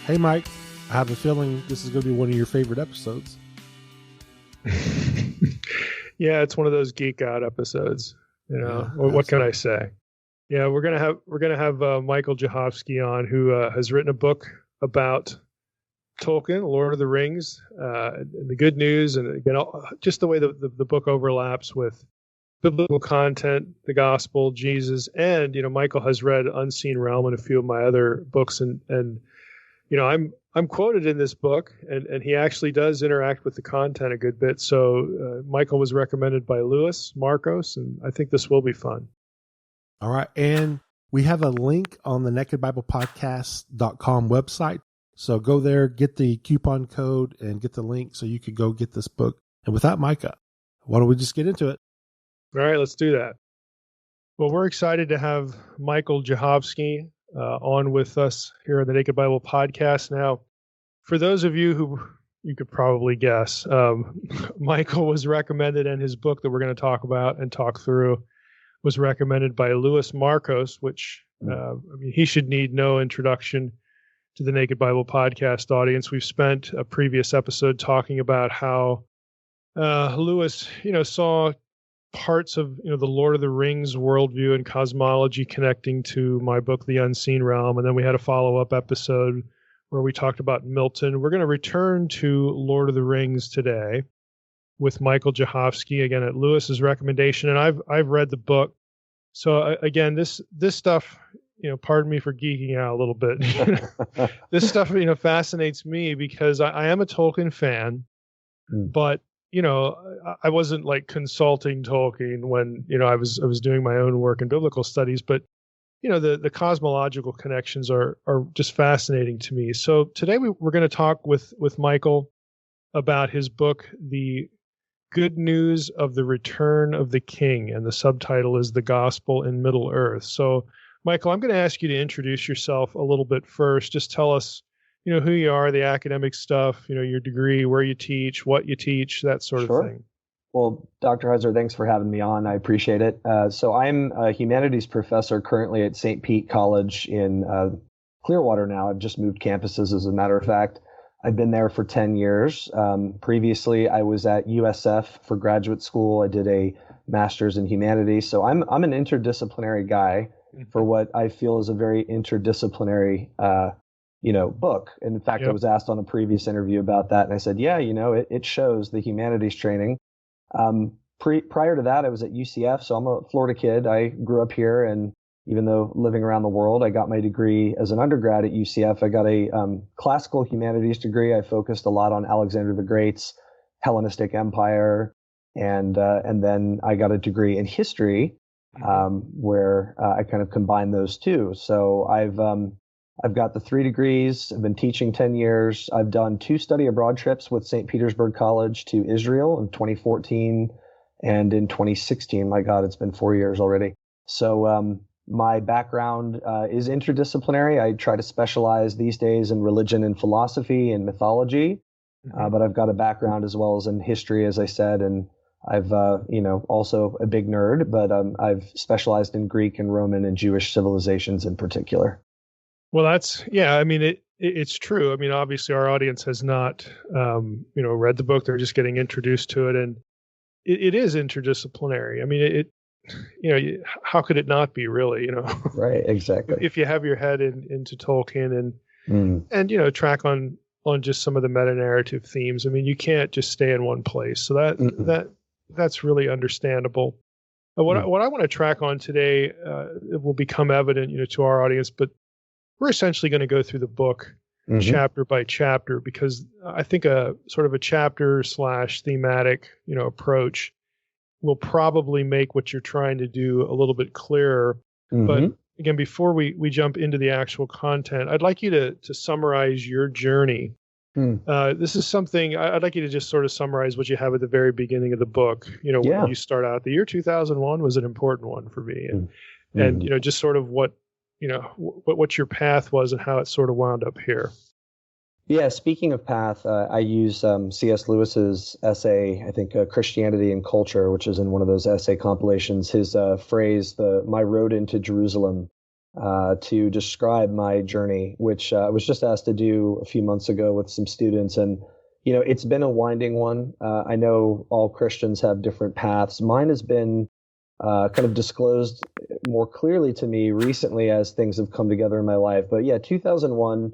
Hey, Mike, I have a feeling this is going to be one of your favorite episodes. Yeah, it's one of those geek out episodes. You know, what can I say? Yeah, we're gonna have Michael Jahosky on, who has written a book about Tolkien, Lord of the Rings, and the good news, and again, just the way the book overlaps with biblical content, the gospel, Jesus, and Michael has read Unseen Realm and a few of my other books, and I'm quoted in this book, and he actually does interact with the content a good bit. So Michael was recommended by Lewis Marcos, and I think this will be fun. All right, and we have a link on the nakedbiblepodcast.com website. So go there, get the coupon code, and get the link so you could go get this book. And with that, Micah, why don't we just get into it? All right, let's do that. Well, we're excited to have Michael Jahosky on with us here on the Naked Bible Podcast. Now, for those of you who you could probably guess, Michael was recommended, and his book that we're going to talk about and talk through was recommended by Lewis Marcos, which he should need no introduction to the Naked Bible Podcast audience. We've spent a previous episode talking about how Lewis, saw parts of the Lord of the Rings worldview and cosmology connecting to my book, The Unseen Realm, and then we had a follow-up episode where we talked about Milton. We're going to return to Lord of the Rings today with Michael Jahosky, again at Lewis's recommendation, and I've read the book. So again, this stuff, pardon me for geeking out a little bit. This stuff, fascinates me because I am a Tolkien fan, but I wasn't like consulting Tolkien when I was doing my own work in biblical studies, but the cosmological connections are just fascinating to me. So today we're going to talk with Michael about his book, The Good News of the Return of the King, and the subtitle is The Gospel in Middle Earth. So Michael, I'm going to ask you to introduce yourself a little bit first. Just tell us who you are, the academic stuff, your degree, where you teach, what you teach, that sort of thing. Well, Dr. Heiser, thanks for having me on. I appreciate it. So I'm a humanities professor currently at St. Pete College in Clearwater now. I've just moved campuses, as a matter of fact. I've been there for 10 years. Previously, I was at USF for graduate school. I did a master's in humanities. So I'm an interdisciplinary guy for what I feel is a very interdisciplinary book. And in fact, I was asked on a previous interview about that. And I said, yeah, it shows the humanities training. Prior to that, I was at UCF. So I'm a Florida kid. I grew up here. And even though living around the world, I got my degree as an undergrad at UCF. I got a classical humanities degree. I focused a lot on Alexander the Great's Hellenistic Empire. And then I got a degree in history, where I kind of combined those two. So I've got the 3 degrees. I've been teaching 10 years. I've done 2 study abroad trips with St. Petersburg College to Israel in 2014 and in 2016. My God, it's been 4 years already. So my background is interdisciplinary. I try to specialize these days in religion and philosophy and mythology, but I've got a background as well as in history, as I said, and I've also a big nerd, but I've specialized in Greek and Roman and Jewish civilizations in particular. Well, it's true. I mean, obviously our audience has not, read the book. They're just getting introduced to it. And it is interdisciplinary. I mean, how could it not be really, Right, exactly. If you have your head into Tolkien and track on just some of the meta-narrative themes. I mean, you can't just stay in one place. So that's really understandable. What I want to track on today, it will become evident, to our audience, but we're essentially going to go through the book chapter by chapter, because I think a sort of a chapter / thematic, approach will probably make what you're trying to do a little bit clearer. But again, before we jump into the actual content, I'd like you to summarize your journey. This is something I'd like you to just sort of summarize what you have at the very beginning of the book. When you start out, the year 2001 was an important one for me, and just sort of what your path was and how it sort of wound up here. Yeah, speaking of path, I use C.S. Lewis's essay, I think, Christianity and Culture, which is in one of those essay compilations. His phrase, my road into Jerusalem, to describe my journey, which I was just asked to do a few months ago with some students. And, it's been a winding one. I know all Christians have different paths. Mine has been kind of disclosed more clearly to me recently as things have come together in my life. But yeah, 2001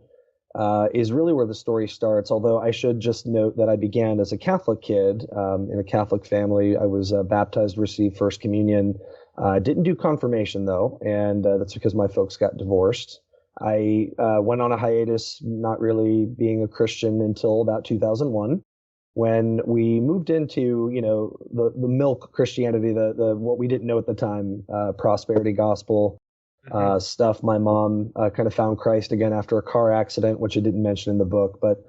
is really where the story starts. Although I should just note that I began as a Catholic kid in a Catholic family. I was baptized, received First Communion. Didn't do confirmation though, and that's because my folks got divorced. I went on a hiatus, not really being a Christian until about 2001. When we moved into, the milk Christianity, the what we didn't know at the time, prosperity gospel stuff. My mom kind of found Christ again after a car accident, which I didn't mention in the book, but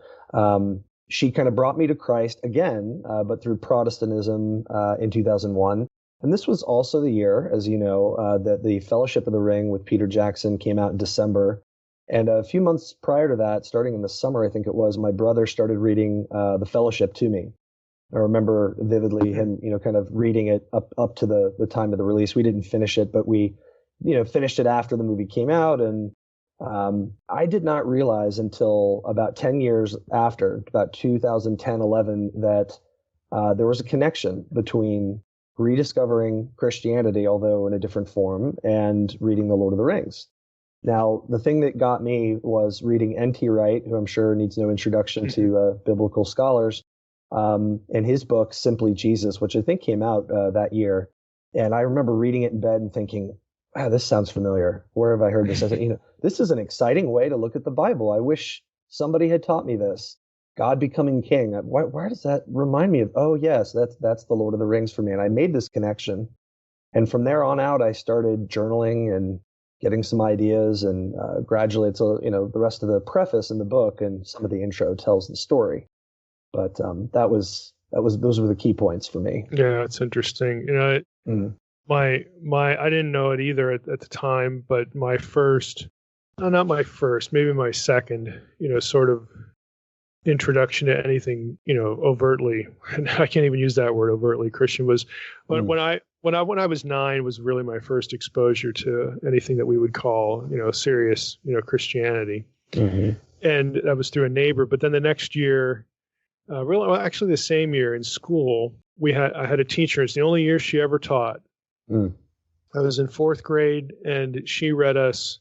she kind of brought me to Christ again, but through Protestantism in 2001. And this was also the year, as you know, that the Fellowship of the Ring with Peter Jackson came out in December. And a few months prior to that, starting in the summer, I think it was, my brother started reading The Fellowship to me. I remember vividly him, kind of reading it up to the time of the release. We didn't finish it, but we, finished it after the movie came out. And I did not realize until about 10 years after, about 2010, 11, that there was a connection between rediscovering Christianity, although in a different form, and reading The Lord of the Rings. Now, the thing that got me was reading N.T. Wright, who I'm sure needs no introduction to biblical scholars, and his book, Simply Jesus, which I think came out that year. And I remember reading it in bed and thinking, wow, this sounds familiar. Where have I heard this? I said, this is an exciting way to look at the Bible. I wish somebody had taught me this. God becoming king. Why does that remind me of? Oh, yes, that's the Lord of the Rings for me. And I made this connection. And from there on out, I started journaling and getting some ideas. And gradually, it's the rest of the preface in the book and some of the intro tells the story. But those were the key points for me. Yeah, it's interesting. I didn't know it either at the time, but my first, not my first, maybe my second, sort of introduction to anything, overtly, and I can't even use that word, overtly Christian, was when I was 9 was really my first exposure to anything that we would call, serious, Christianity. Mm-hmm. And that was through a neighbor. But then the next year, actually the same year in school, I had a teacher. It's the only year she ever taught. I was in 4th grade, and she read us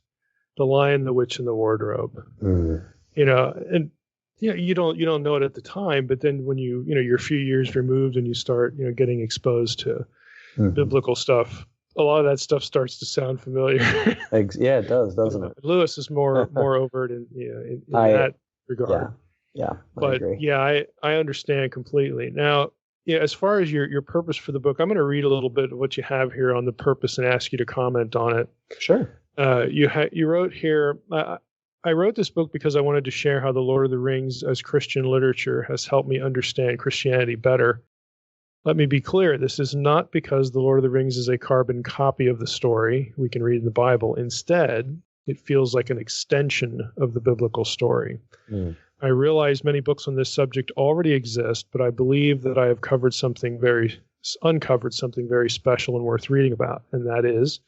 The Lion, the Witch, and the Wardrobe. And you don't know it at the time, but then when you're a few years removed and you start getting exposed to biblical stuff, a lot of that stuff starts to sound familiar. Yeah, it does, doesn't it? Lewis is more overt in that regard. Yeah, but I agree. Yeah, I understand completely. Now, as far as your purpose for the book, I'm going to read a little bit of what you have here on the purpose and ask you to comment on it. Sure. You wrote here. I wrote this book because I wanted to share how The Lord of the Rings as Christian literature has helped me understand Christianity better. Let me be clear, this is not because The Lord of the Rings is a carbon copy of the story we can read in the Bible. Instead, it feels like an extension of the biblical story. I realize many books on this subject already exist, but I believe that I have uncovered something very special and worth reading about, and that is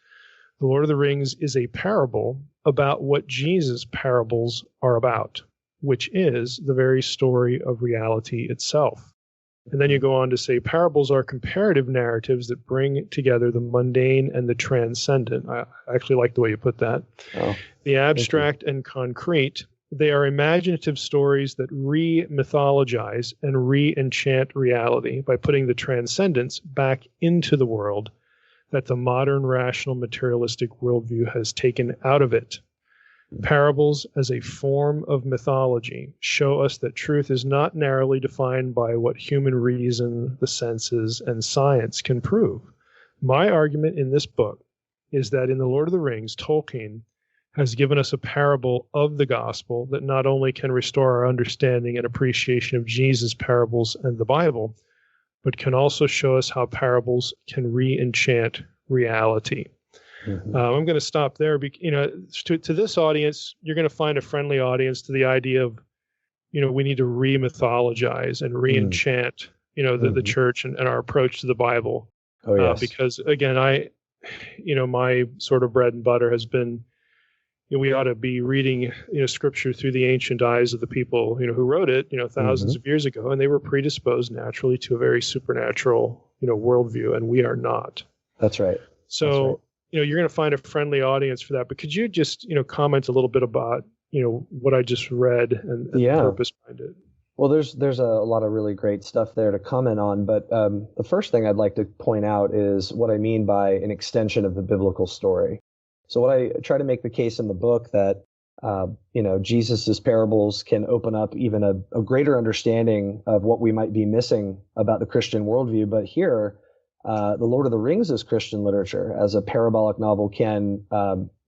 The Lord of the Rings is a parable about what Jesus' parables are about, which is the very story of reality itself. And then you go on to say parables are comparative narratives that bring together the mundane and the transcendent. I actually like the way you put that. Oh, the abstract and concrete. They are imaginative stories that re-mythologize and re-enchant reality by putting the transcendence back into the world that the modern rational materialistic worldview has taken out of it. Parables as a form of mythology show us that truth is not narrowly defined by what human reason, the senses, and science can prove. My argument in this book is that in The Lord of the Rings, Tolkien has given us a parable of the gospel that not only can restore our understanding and appreciation of Jesus' parables and the Bible, but can also show us how parables can re-enchant reality. I'm going to stop there. To this audience, you're going to find a friendly audience to the idea of, we need to re-mythologize and re-enchant, the church and our approach to the Bible. Oh, yes. Because again, my sort of bread and butter has been we ought to be reading, scripture through the ancient eyes of the people, who wrote it, thousands of years ago, and they were predisposed naturally to a very supernatural, worldview, and we are not. That's right. So, That's right. You're going to find a friendly audience for that. But could you just, comment a little bit about, what I just read and the purpose behind it? Well, there's a lot of really great stuff there to comment on, but the first thing I'd like to point out is what I mean by an extension of the biblical story. So what I try to make the case in the book that Jesus's parables can open up even a greater understanding of what we might be missing about the Christian worldview. But here, the Lord of the Rings as Christian literature, as a parabolic novel, can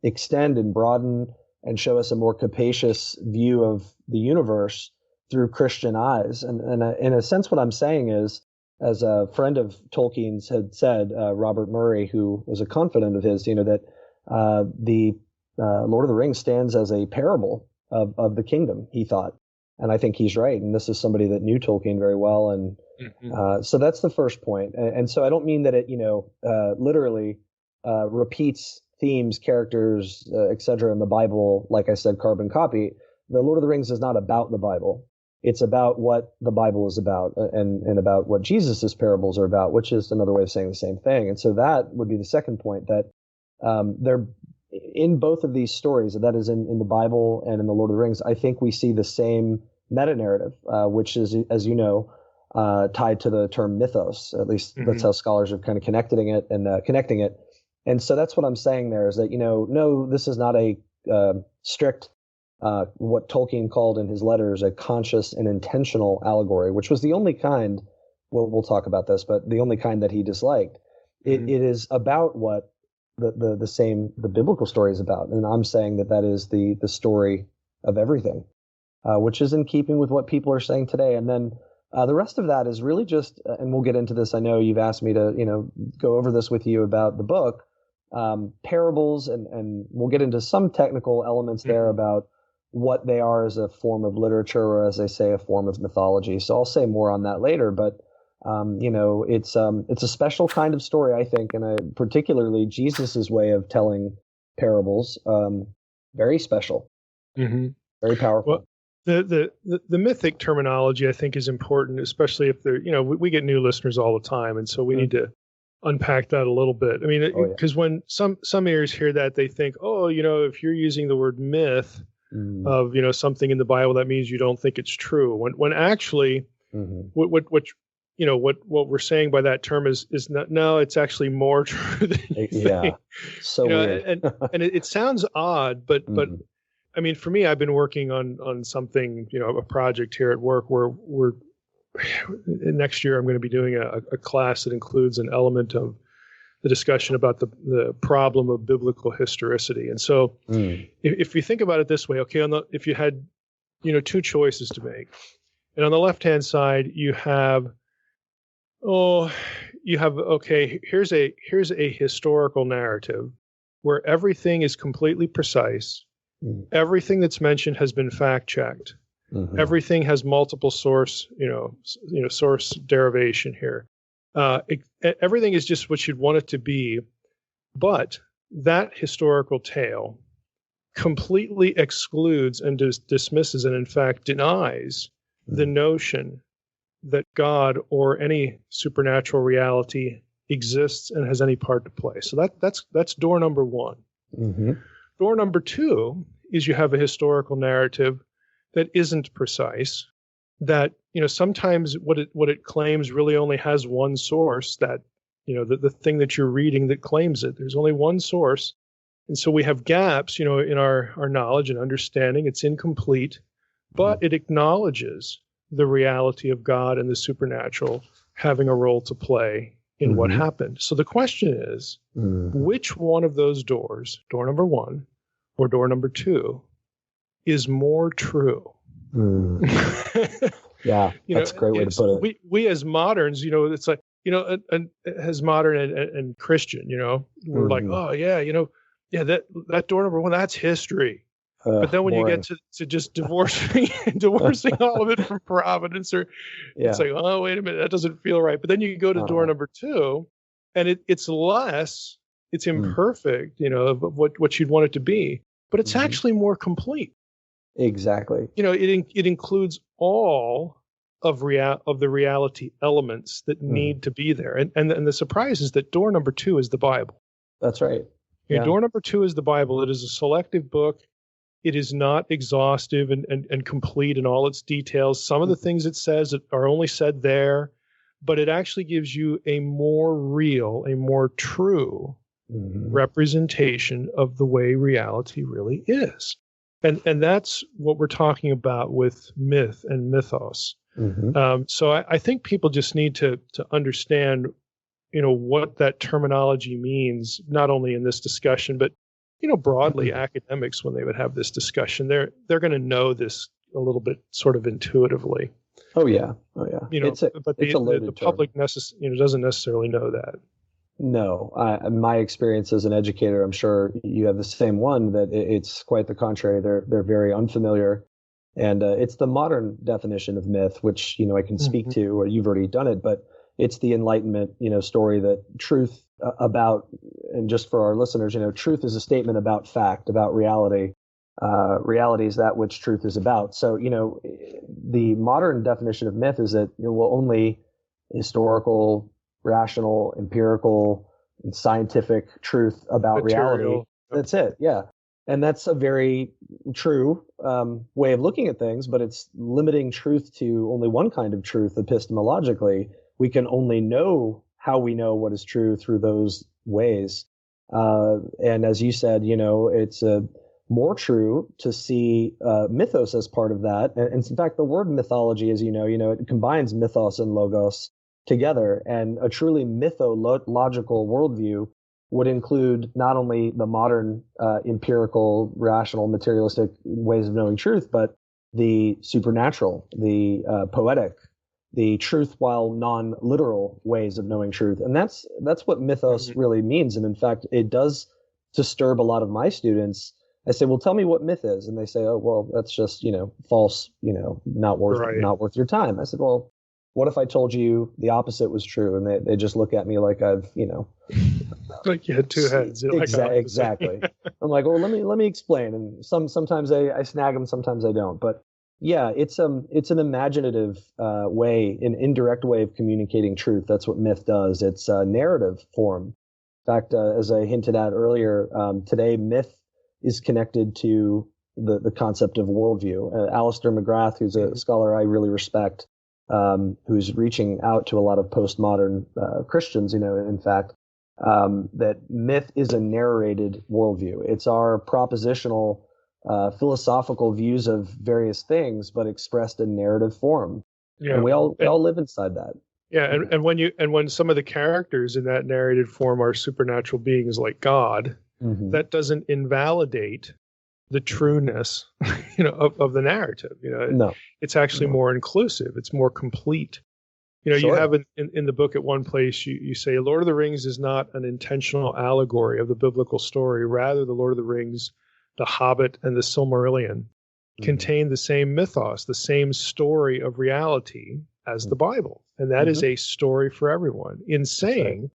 extend and broaden and show us a more capacious view of the universe through Christian eyes. And in a sense, what I'm saying is, as a friend of Tolkien's had said, Robert Murray, who was a confidant of his, that the Lord of the Rings stands as a parable of the kingdom, he thought. And I think he's right. And this is somebody that knew Tolkien very well. And so that's the first point. And so I don't mean that it, literally repeats themes, characters, et cetera, in the Bible, like I said, carbon copy. The Lord of the Rings is not about the Bible. It's about what the Bible is about and about what Jesus's parables are about, which is another way of saying the same thing. And so that would be the second point, that they're in both of these stories, that is in the Bible and in the Lord of the Rings. I think we see the same meta narrative, which is, as you know, tied to the term mythos. At least that's how scholars are kind of connecting it. And so that's what I'm saying there, is that, no, this is not a strict, what Tolkien called in his letters, a conscious and intentional allegory, which was the only kind, we'll talk about this, but the only kind that he disliked. It is about what the biblical story is about. And I'm saying that is the story of everything, which is in keeping with what people are saying today. And then the rest of that is really just, and we'll get into this. I know you've asked me to, go over this with you about the book, parables, and we'll get into some technical elements there about what they are as a form of literature, or as they say, a form of mythology. So I'll say more on that later, but it's a special kind of story, I think, and particularly Jesus's way of telling parables, very special, very powerful. Well, the mythic terminology, I think, is important, especially if they're, we get new listeners all the time, and so we need to unpack that a little bit. I mean, because when some ears hear that, they think, if you're using the word myth of something in the Bible, that means you don't think it's true. When actually, what we're saying by that term is not, no, it's actually more true than you think. So weird. and it sounds odd, but I mean, for me, I've been working on something, a project here at work where next year I'm going to be doing a class that includes an element of the discussion about the problem of biblical historicity. And so if you think about it this way, okay, if you had, two choices to make, and on the left-hand side, you have, here's a historical narrative where everything is completely precise. Everything that's mentioned has been fact-checked. Everything has multiple source, source derivation here. Everything is just what you'd want it to be, but that historical tale completely excludes and dismisses and, in fact, denies the notion that God or any supernatural reality exists and has any part to play. So that's door number one. Door number two is you have a historical narrative that isn't precise, that sometimes what it claims really only has one source, that the thing that you're reading that claims it. There's only one source. And so we have gaps, in our knowledge and understanding. It's incomplete, but it acknowledges the reality of God and the supernatural having a role to play in what happened. So the question is, which one of those doors, door number one or door number two, is more true? Yeah, that's a great way to put it. We as moderns, it's like, and as modern and Christian, we're like, oh yeah, that door number one, that's history. But then when you get to just divorcing all of it from providence, it's like, oh, wait a minute, that doesn't feel right. But then you go to door number two, and it's less, it's imperfect, of what you'd want it to be. but it's actually more complete. Exactly. It includes all of the reality elements that need to be there. And the surprise is that door number 2 is the Bible. That's right. Yeah. Door number 2 is the Bible. It is a selective book. It is not exhaustive and complete in all its details. Some of the things it says are only said there, but it actually gives you a more real, a more true representation of the way reality really is. And that's what we're talking about with myth and mythos. So I think people just need to understand, what that terminology means, not only in this discussion, but, broadly academics, when they would have this discussion, they're going to know this a little bit sort of intuitively. Oh yeah. But the public doesn't necessarily know that. No, my experience as an educator, I'm sure you have the same one, that it's quite the contrary. They're very unfamiliar. And it's the modern definition of myth, which, I can speak to, or you've already done it, but it's the Enlightenment, story that truth about, and just for our listeners, truth is a statement about fact, about reality. Reality is that which truth is about. So, the modern definition of myth is that only historical, rational, empirical, and scientific truth about reality. That's it. Yeah. And that's a very true way of looking at things, but it's limiting truth to only one kind of truth epistemologically. We can only know how we know what is true through those ways. And as you said, it's more true to see mythos as part of that. And in fact, the word mythology, as it combines mythos and logos together. And a truly mythological worldview would include not only the modern empirical, rational, materialistic ways of knowing truth, but the supernatural, the poetic, the truth while non-literal ways of knowing truth. And that's what mythos really means. And in fact, it does disturb a lot of my students. I say, well, tell me what myth is. And they say, oh, well, that's just, false, not worth your time. I said, well, what if I told you the opposite was true? And they just look at me like I've, like you had two heads. Exactly. I'm like, well, let me explain. And sometimes I snag them, sometimes I don't. But yeah, it's an imaginative way, an indirect way of communicating truth. That's what myth does. It's a narrative form. In fact, as I hinted at earlier, today myth is connected to the concept of worldview. Alistair McGrath, who's a scholar I really respect, who's reaching out to a lot of postmodern Christians, in fact, that myth is a narrated worldview. It's our propositional, philosophical views of various things, but expressed in narrative form. Yeah. And we all live inside that. Yeah, and when some of the characters in that narrated form are supernatural beings like God, that doesn't invalidate the trueness, of the narrative. No. It's actually more inclusive. It's more complete. Sure. You have in the book at one place, you say Lord of the Rings is not an intentional allegory of the biblical story. Rather, the Lord of the Rings, the Hobbit, and the Silmarillion contain the same mythos, the same story of reality as the Bible. And that is a story for everyone. In saying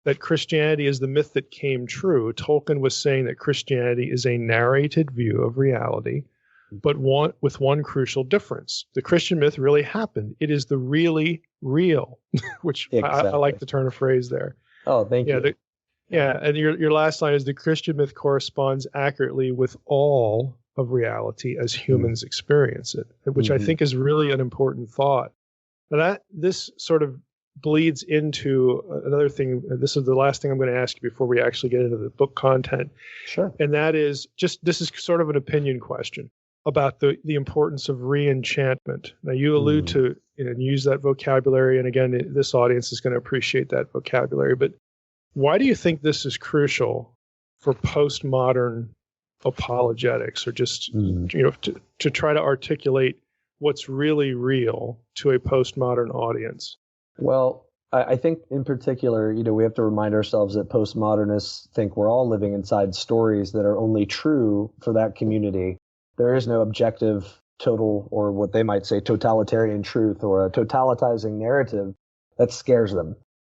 that Christianity is the myth that came true, Tolkien was saying that Christianity is a narrated view of reality, but with one crucial difference. The Christian myth really happened. It is the really real, which I like to turn a phrase there. Oh, thank you. And your last line is the Christian myth corresponds accurately with all of reality as humans experience it, which I think is really an important thought. Now this sort of bleeds into another thing. This is the last thing I'm going to ask you before we actually get into the book content. Sure. And that is this is sort of an opinion question about the importance of re-enchantment. Now you allude to and use that vocabulary, and again, this audience is going to appreciate that vocabulary. But why do you think this is crucial for postmodern apologetics, or just to try to articulate what's really real to a postmodern audience? Well, I think in particular, we have to remind ourselves that postmodernists think we're all living inside stories that are only true for that community. There is no objective, total, or what they might say totalitarian truth, or a totalitizing narrative that scares them.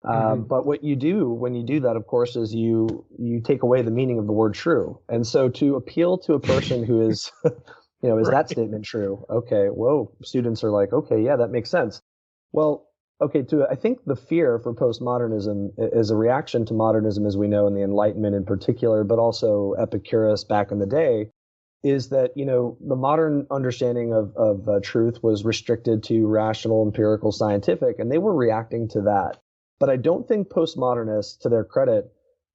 But what you do when you do that, of course, is you take away the meaning of the word true. And so to appeal to a person who is, is that statement true? Okay, whoa, students are like, okay, yeah, that makes sense. Well, okay, I think the fear for postmodernism is a reaction to modernism as we know, and the Enlightenment in particular, but also Epicurus back in the day, is that, the modern understanding of truth was restricted to rational, empirical, scientific, and they were reacting to that. But I don't think postmodernists, to their credit,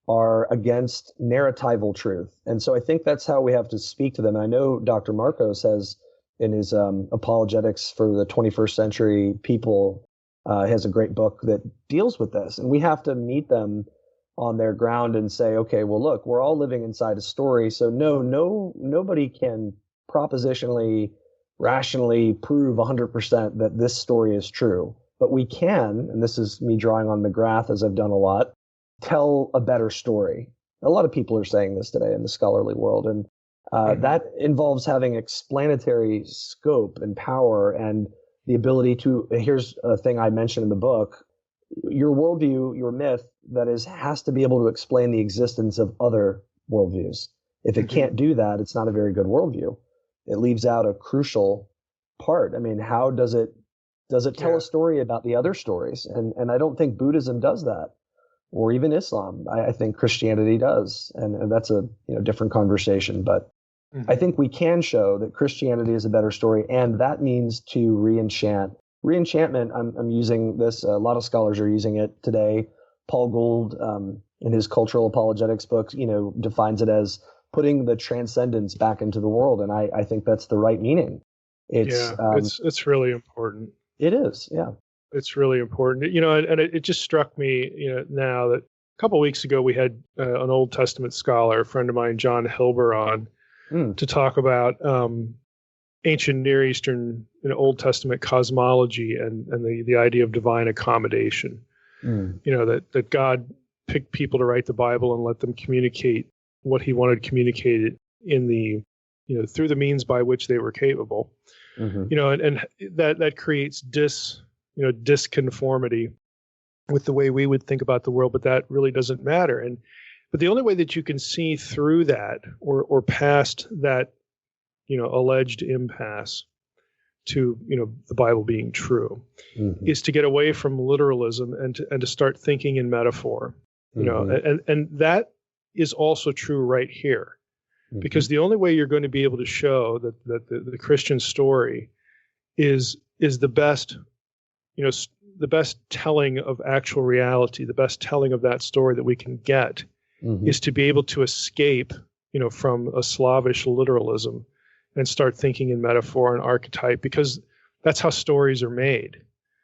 are against narratival truth. And so I think that's how we have to speak to them. I know Dr. Marcos has, in his Apologetics for the 21st Century People, has a great book that deals with this. And we have to meet them on their ground and say, okay, well, look, we're all living inside a story. So nobody can propositionally, rationally prove 100% that this story is true. But we can, and this is me drawing on McGrath as I've done a lot, tell a better story. A lot of people are saying this today in the scholarly world. And that involves having explanatory scope and power and the ability to, here's a thing I mentioned in the book, your worldview, your myth, that is, has to be able to explain the existence of other worldviews. If it can't do that, it's not a very good worldview. It leaves out a crucial part. I mean, how does it tell a story about the other stories? And I don't think Buddhism does that, or even Islam. I think Christianity does. And that's a different conversation. But I think we can show that Christianity is a better story, and that means to re-enchant. Re-enchantment, I'm using this, a lot of scholars are using it today. Paul Gould, in his Cultural Apologetics book, defines it as putting the transcendence back into the world. And I think that's the right meaning. It's really important. It is, yeah. It's really important. And it just struck me, now that a couple of weeks ago we had an Old Testament scholar, a friend of mine, John Hilber, on to talk about ancient Near Eastern Old Testament cosmology and the idea of divine accommodation. That God picked people to write the Bible and let them communicate what he wanted communicated in the, through the means by which they were capable. And that creates disconformity with the way we would think about the world, but that really doesn't matter. But the only way that you can see through that or past that, alleged impasse to, the Bible being true is to get away from literalism and to start thinking in metaphor, and that is also true right here, because the only way you're going to be able to show that the Christian story is the best, the best telling of actual reality, the best telling of that story that we can get is to be able to escape, from a slavish literalism and start thinking in metaphor and archetype, because that's how stories are made.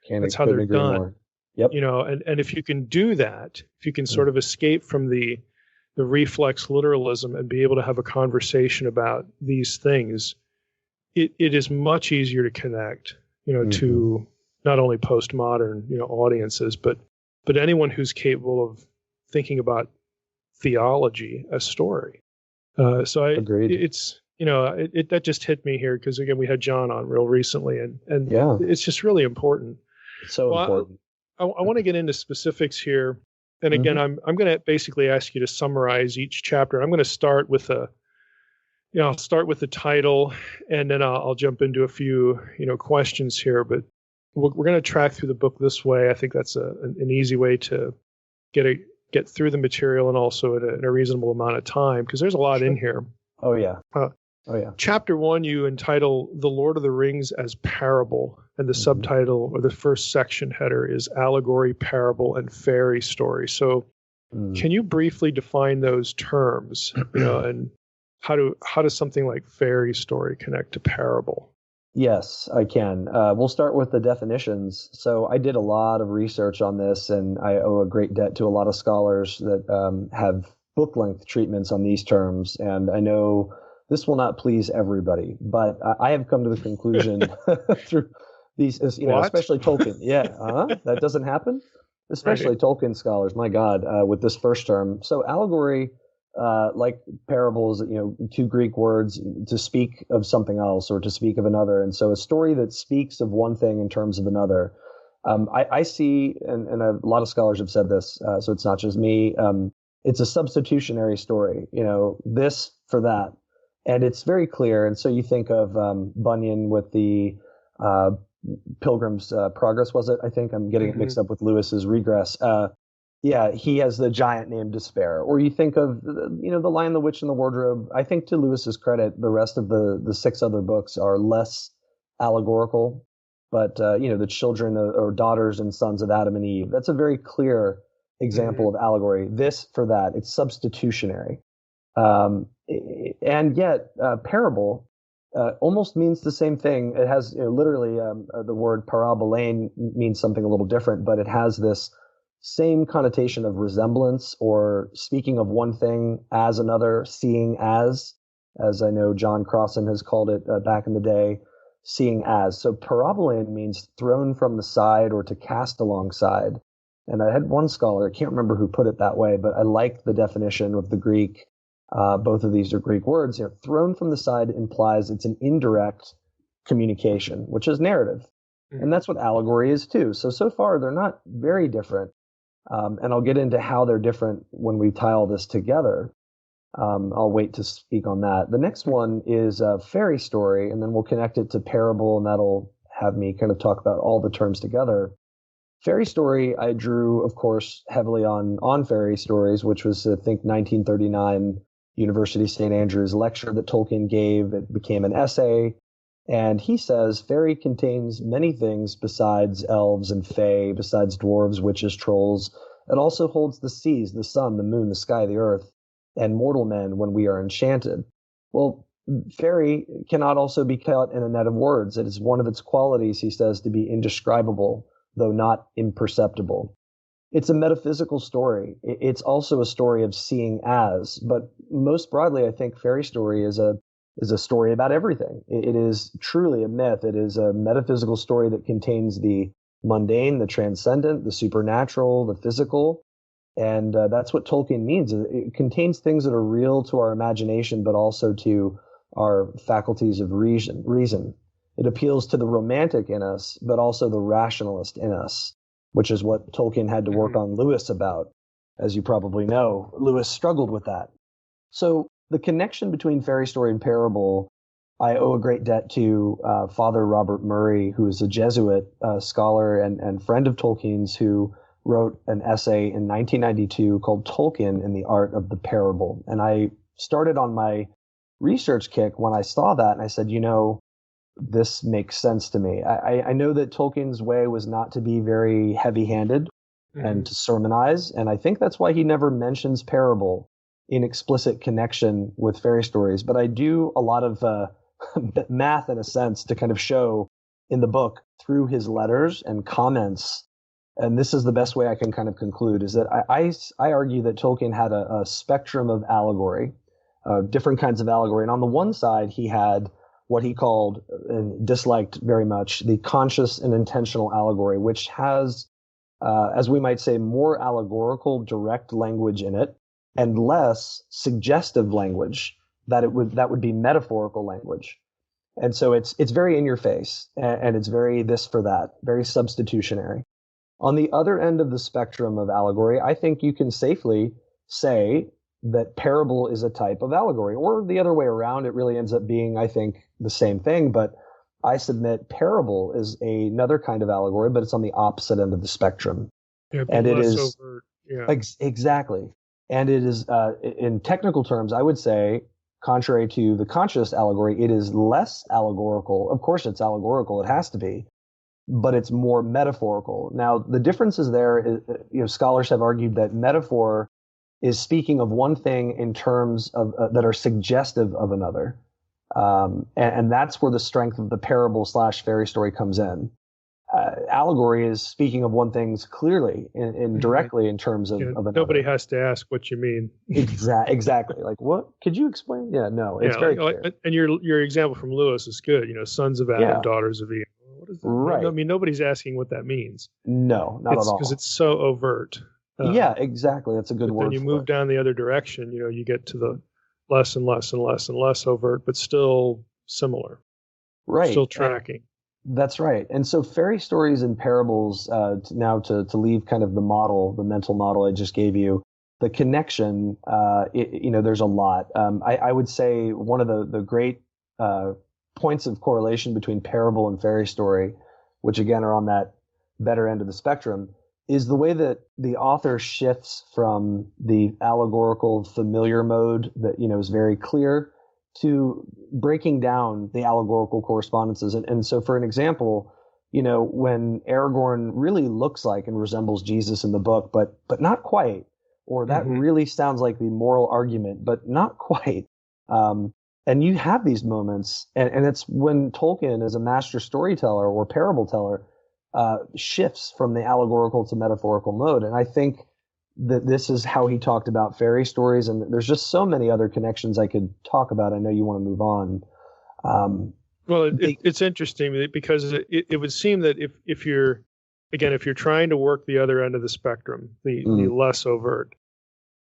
That's how they're done. More. Yep. And if you can do that, if you can sort of escape from the reflex literalism and be able to have a conversation about these things, it is much easier to connect, to not only postmodern, audiences, but anyone who's capable of thinking about theology as story. Agreed. It's, that just hit me here because, again, we had John on real recently, and it's just really important. So important. I want to get into specifics here. And again, I'm going to basically ask you to summarize each chapter. I'm going to start with I'll start with the title, and then I'll jump into a few, questions here. But we're going to track through the book this way. I think that's an easy way to get through the material, and also in a reasonable amount of time, because there's a lot in here. Oh yeah. Chapter 1, you entitle "The Lord of the Rings as Parable," and the subtitle, or the first section header, is "Allegory, Parable, and Fairy Story." So, can you briefly define those terms? And how does something like fairy story connect to parable? Yes, I can. We'll start with the definitions. So I did a lot of research on this, and I owe a great debt to a lot of scholars that have book-length treatments on these terms. And I know this will not please everybody, but I have come to the conclusion through these, especially Tolkien. Yeah, that doesn't happen. Especially Tolkien scholars, my God, with this first term. So allegory, like parables, two Greek words, to speak of something else or to speak of another. And so a story that speaks of one thing in terms of another. I see, and a lot of scholars have said this, so it's not just me. It's a substitutionary story, this for that. And it's very clear. And so you think of Bunyan with the Pilgrim's Progress, was it? I think I'm getting it mixed up with Lewis's Regress. Yeah, he has the giant named Despair. Or you think of, The Lion, the Witch, and the Wardrobe. I think to Lewis's credit, the rest of the 6 other books are less allegorical. But, the children or daughters and sons of Adam and Eve, that's a very clear example of allegory. This for that, it's substitutionary. And yet, parable almost means the same thing. It has literally the word parabolain means something a little different, but it has this same connotation of resemblance or speaking of one thing as another, seeing as I know John Crossan has called it back in the day, seeing as. So parabolain means thrown from the side or to cast alongside. And I had one scholar, I can't remember who put it that way, but I like the definition of the Greek. Both of these are Greek words. Thrown from the side implies it's an indirect communication, which is narrative. And that's what allegory is too. So far, they're not very different. And I'll get into how they're different when we tie all this together. I'll wait to speak on that. The next one is a fairy story, and then we'll connect it to parable, and that'll have me kind of talk about all the terms together. Fairy story, I drew, of course, heavily on fairy stories, which was, I think, 1939 University St. Andrews lecture that Tolkien gave. It became an essay. And he says, fairy contains many things besides elves and fae, besides dwarves, witches, trolls. It also holds the seas, the sun, the moon, the sky, the earth, and mortal men when we are enchanted. Well, fairy cannot also be caught in a net of words. It is one of its qualities, he says, to be indescribable, though not imperceptible. It's a metaphysical story. It's also a story of seeing as, but most broadly, I think fairy story is a story about everything. It is truly a myth. It is a metaphysical story that contains the mundane, the transcendent, the supernatural, the physical. And that's what Tolkien means. It contains things that are real to our imagination, but also to our faculties of reason. It appeals to the romantic in us, but also the rationalist in us, which is what Tolkien had to work on Lewis about. As you probably know, Lewis struggled with that. So the connection between fairy story and parable, I owe a great debt to Father Robert Murray, who is a Jesuit scholar and friend of Tolkien's, who wrote an essay in 1992 called Tolkien and the Art of the Parable. And I started on my research kick when I saw that, and I said, this makes sense to me. I know that Tolkien's way was not to be very heavy-handed and to sermonize, and I think that's why he never mentions parable in explicit connection with fairy stories. But I do a lot of math, in a sense, to kind of show in the book through his letters and comments. And this is the best way I can kind of conclude, is that I argue that Tolkien had a spectrum of allegory, different kinds of allegory. And on the one side, he had what he called and disliked very much the conscious and intentional allegory, which has, as we might say, more allegorical direct language in it and less suggestive language that would be metaphorical language. And so it's very in your face, and it's very this for that, very substitutionary. On the other end of the spectrum of allegory, I think you can safely say that parable is a type of allegory, or the other way around. It really ends up being, I think, the same thing. But I submit parable is another kind of allegory, but it's on the opposite end of the spectrum. Yeah, and it is overt. Yeah. Exactly. And it is, in technical terms, I would say, contrary to the conscious allegory, it is less allegorical. Of course, it's allegorical; it has to be. But it's more metaphorical. Now, the differences there, scholars have argued that metaphor is speaking of one thing in terms of that are suggestive of another. And that's where the strength of the parable / fairy story comes in. Allegory is speaking of one thing clearly and directly in terms of another. Nobody has to ask what you mean. Exactly. Like, what? Could you explain? Yeah, no, it's very clear. And your example from Lewis is good. Sons of Adam, daughters of Eve. What is that? Right. I mean, nobody's asking what that means. No, not at all. Because it's so overt. Yeah, exactly. That's a good word. Then you move down the other direction. You get to the less and less and less and less overt, but still similar. Right. Still tracking. That's right. And so fairy stories and parables, now to leave kind of the model, the mental model I just gave you, the connection, there's a lot. I would say one of the great points of correlation between parable and fairy story, which again are on that better end of the spectrum, is the way that the author shifts from the allegorical familiar mode that, is very clear to breaking down the allegorical correspondences. And so for an example, when Aragorn really looks like and resembles Jesus in the book, but not quite, or that really sounds like the moral argument, but not quite. And you have these moments, and it's when Tolkien, as a master storyteller or parable teller, shifts from the allegorical to metaphorical mode. And I think that this is how he talked about fairy stories, and there's just so many other connections I could talk about. I know you want to move on. Well, it's interesting because it would seem that if you're trying to work the other end of the spectrum, the less overt,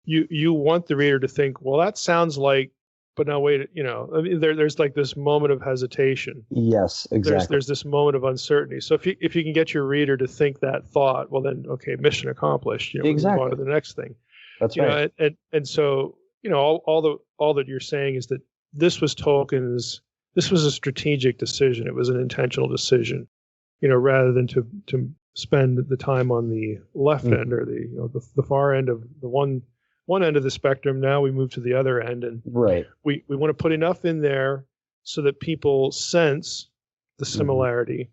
you want the reader to think, well, that sounds like, but now wait, I mean, there's like this moment of hesitation. Yes, exactly. There's this moment of uncertainty. So if you can get your reader to think that thought, well then, okay, mission accomplished. Exactly. Move on to the next thing. That's right. And so all that you're saying is that this was a strategic decision. It was an intentional decision, rather than to spend the time on the left end or the far end of the one end of the spectrum. Now we move to the other end, and right. We want to put enough in there so that people sense the similarity,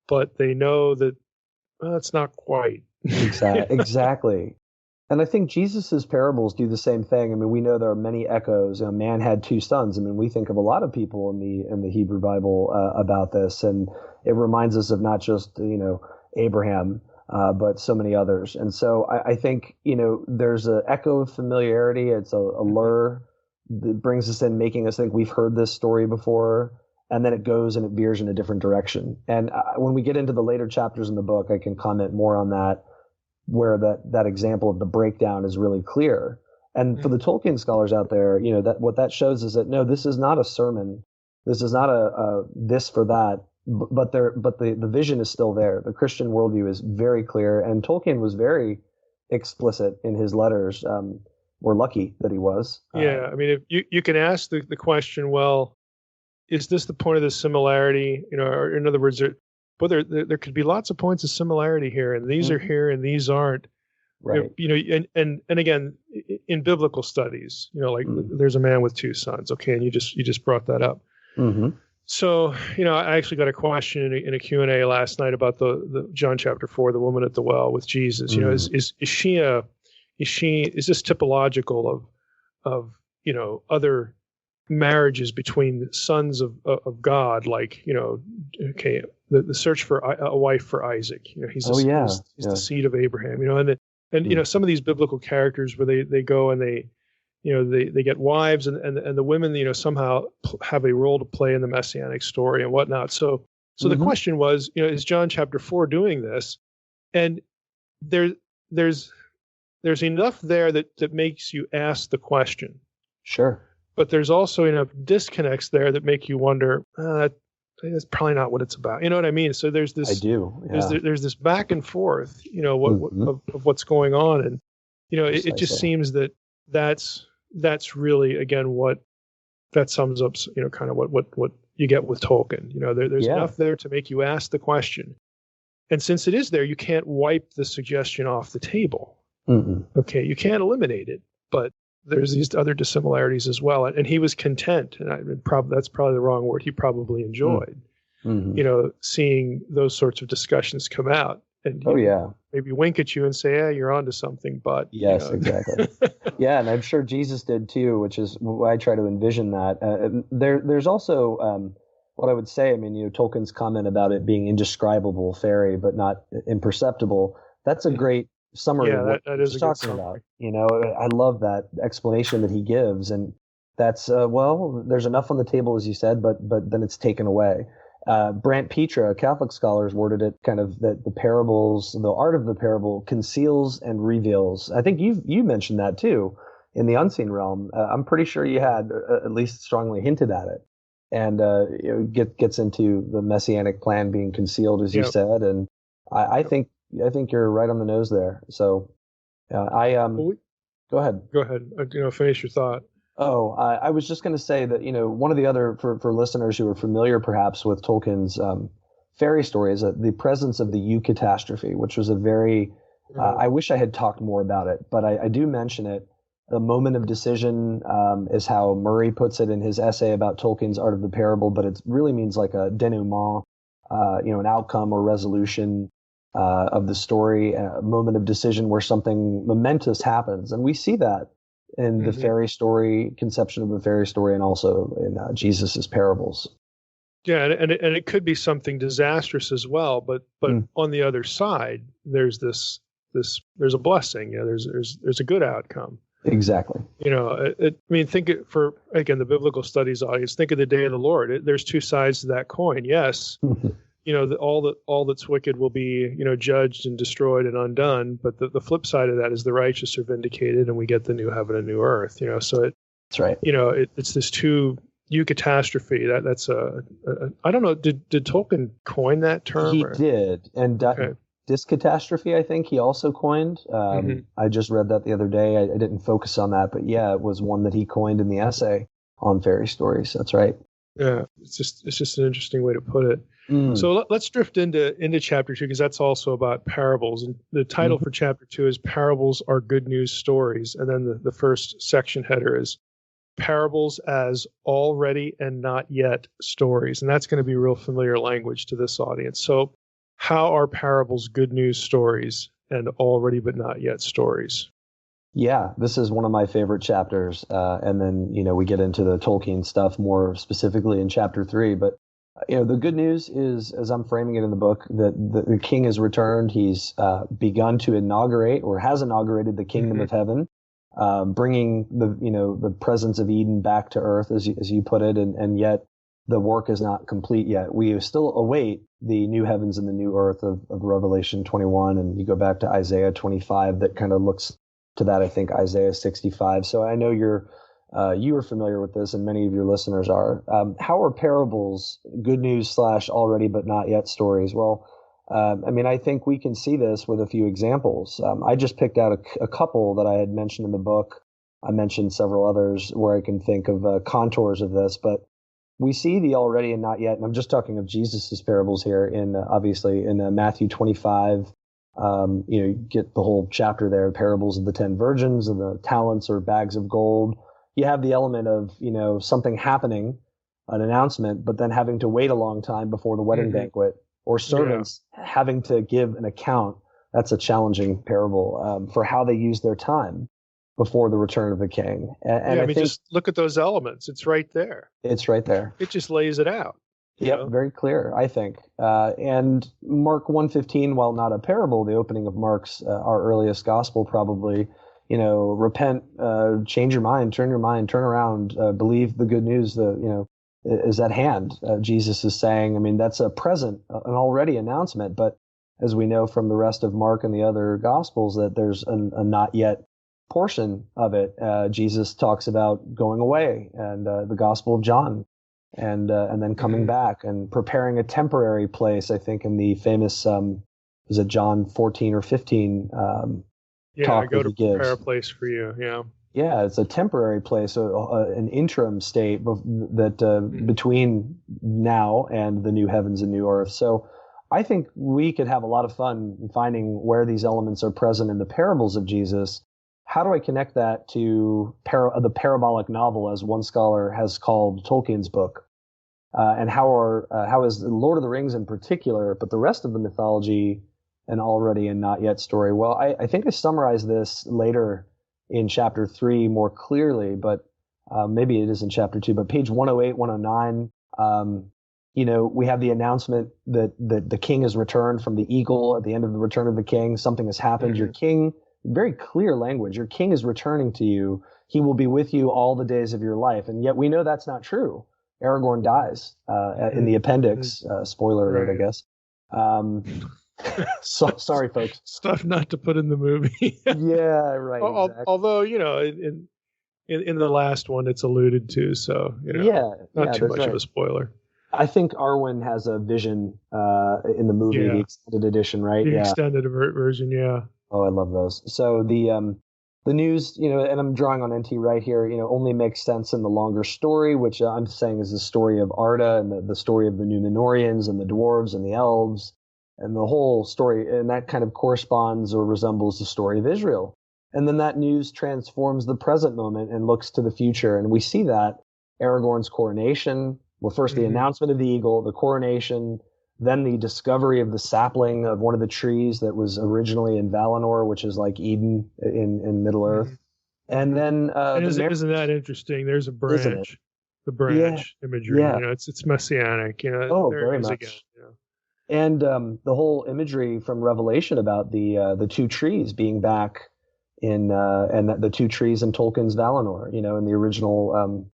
but they know that it's not quite. Exactly. And I think Jesus's parables do the same thing. I mean, we know there are many echoes. Man had two sons. I mean, we think of a lot of people in the Hebrew Bible about this, and it reminds us of not just Abraham, but so many others. And so I think, there's an echo of familiarity. It's a lure that brings us in, making us think we've heard this story before. And then it goes and it veers in a different direction. And when we get into the later chapters in the book, I can comment more on that, where that example of the breakdown is really clear. And for the Tolkien scholars out there, that what that shows is that, no, this is not a sermon. This is not a this for that. But the vision is still there. The Christian worldview is very clear, and Tolkien was very explicit in his letters. We're lucky that he was. Yeah, I mean, if you can ask the question, well, is this the point of the similarity? Or in other words, there could be lots of points of similarity here, and these are here, and these aren't. Right. And again, in biblical studies, there's a man with two sons. Okay, and you just brought that up. Mm-hmm. So, I actually got a question in a Q&A last night about the John chapter 4, the woman at the well with Jesus. Is this typological of other marriages between sons of God, like, okay, the search for a wife for Isaac, he's the seed of Abraham, and some of these biblical characters where they go and they get wives and the women, somehow have a role to play in the messianic story and whatnot. So the question was, is John chapter 4 doing this? And there's enough there that makes you ask the question. Sure. But there's also enough disconnects there that make you wonder, that's probably not what it's about. You know what I mean? So there's this. I do. Yeah. There's this back and forth, of what's going on, and it just seems that's really, again, what that sums up, kind of what you get with Tolkien. There's enough there to make you ask the question, and since it is there, you can't wipe the suggestion off the table. Okay, you can't eliminate it, but there's these other dissimilarities as well. And he was content, and that's probably the wrong word. He probably enjoyed, seeing those sorts of discussions come out. And maybe wink at you and say, "Yeah, you're onto something." But yes, exactly. Yeah, and I'm sure Jesus did too, which is why I try to envision that. There's also what I would say. I mean, Tolkien's comment about it being indescribable fairy, but not imperceptible. That's a great summary of what that is he's talking about. I love that explanation that he gives, and that's there's enough on the table, as you said, but then it's taken away. Brant Petra, a Catholic scholar, has worded it kind of that the parables, the art of the parable, conceals and reveals. I think you mentioned that too in the unseen realm. I'm pretty sure you had at least strongly hinted at it. and gets into the messianic plan being concealed, as you said. And I think you're right on the nose there. So go ahead. Go ahead. Finish your thought. Oh, I was just going to say that, one of the other, for listeners who are familiar perhaps with Tolkien's fairy stories, the presence of the eucatastrophe, which was a very, I wish I had talked more about it, but I do mention it. The moment of decision is how Murray puts it in his essay about Tolkien's Art of the Parable, but it really means like a denouement, an outcome or resolution of the story, a moment of decision where something momentous happens. And we see that in the fairy story, conception of the fairy story, and also in Jesus's parables. Yeah, and it could be something disastrous as well, but on the other side, there's there's a blessing. There's a good outcome. Exactly. Think it for, again, the biblical studies audience. Think of the day of the Lord. There's two sides to that coin. Yes, all that's wicked will be judged and destroyed and undone. But the flip side of that is the righteous are vindicated, and we get the new heaven and new earth. So that's right. It's this two eucatastrophe. That's I don't know. Did Tolkien coin that term? He did, and discatastrophe, I think he also coined. I just read that the other day. I didn't focus on that, but yeah, it was one that he coined in the essay on fairy stories. That's right. Yeah, it's just an interesting way to put it. So let's drift into chapter 2, because that's also about parables. And the title for chapter 2 is Parables Are Good News Stories. And then the first section header is Parables as Already and Not Yet Stories. And that's going to be real familiar language to this audience. So how are parables good news stories and already but not yet stories? Yeah, this is one of my favorite chapters. And then, we get into the Tolkien stuff more specifically in chapter 3. But, the good news is, as I'm framing it in the book, that the king has returned. He's begun to inaugurate, or has inaugurated, the kingdom of heaven, bringing the presence of Eden back to earth, as you put it. And yet the work is not complete yet. We still await the new heavens and the new earth of Revelation 21. And you go back to Isaiah 25, that kind of looks to that. I think Isaiah 65. So I know you are familiar with this, and many of your listeners are. How are parables good news / already but not yet stories? Well, I think we can see this with a few examples. I just picked out a couple that I had mentioned in the book. I mentioned several others where I can think of contours of this, but we see the already and not yet, and I'm just talking of Jesus's parables here obviously in Matthew 25. You get the whole chapter there, parables of the 10 virgins and the talents or bags of gold. You have the element of, something happening, an announcement, but then having to wait a long time before the wedding banquet, or servants having to give an account. That's a challenging parable for how they use their time before the return of the king. And I think, just look at those elements. It's right there. It's right there. It just lays it out. Yep, very clear, I think. And Mark 1:15, while not a parable, the opening of Mark's, our earliest gospel, probably, repent, change your mind, turn around, believe the good news, is at hand. Jesus is saying, that's a present, an already announcement, but as we know from the rest of Mark and the other gospels, that there's a not yet portion of it. Jesus talks about going away, and the Gospel of John, and then coming back and preparing a temporary place. I think in the famous is it John 14 or 15 talk I go that to he gives. Prepare a place for you. Yeah, it's a temporary place, an interim state between now and the new heavens and new earth. So I think we could have a lot of fun finding where these elements are present in the parables of Jesus. How do I connect that to the parabolic novel, as one scholar has called Tolkien's book? And how is the Lord of the Rings in particular, but the rest of the mythology, an already and not yet story? Well, I think I summarized this later in chapter 3 more clearly, but maybe it is in chapter 2. But page 108, 109, we have the announcement that the king has returned from the eagle at the end of the return of the king. Something has happened. Your king. Very clear language. Your king is returning to you. He will be with you all the days of your life. And yet we know that's not true. Aragorn dies in the appendix. Spoiler alert, I guess. So sorry, folks. Stuff not to put in the movie. Yeah, right. Exactly. Although, in in the last one it's alluded to, so not too much of a spoiler. I think Arwen has a vision in the movie, the extended edition, right? The extended version, yeah. Oh, I love those. So the news, and I'm drawing on NT right here, only makes sense in the longer story, which I'm saying is the story of Arda and the story of the Númenóreans and the dwarves and the elves and the whole story. And that kind of corresponds or resembles the story of Israel. And then that news transforms the present moment and looks to the future. And we see that Aragorn's coronation, well, first the announcement of the eagle, the coronation, then the discovery of the sapling of one of the trees that was originally in Valinor, which is like Eden in Middle Earth. And then isn't that interesting? There's a branch, the branch imagery. It's messianic. Very much. Again, And the whole imagery from Revelation about the two trees being back in and the two trees in Tolkien's Valinor, in the original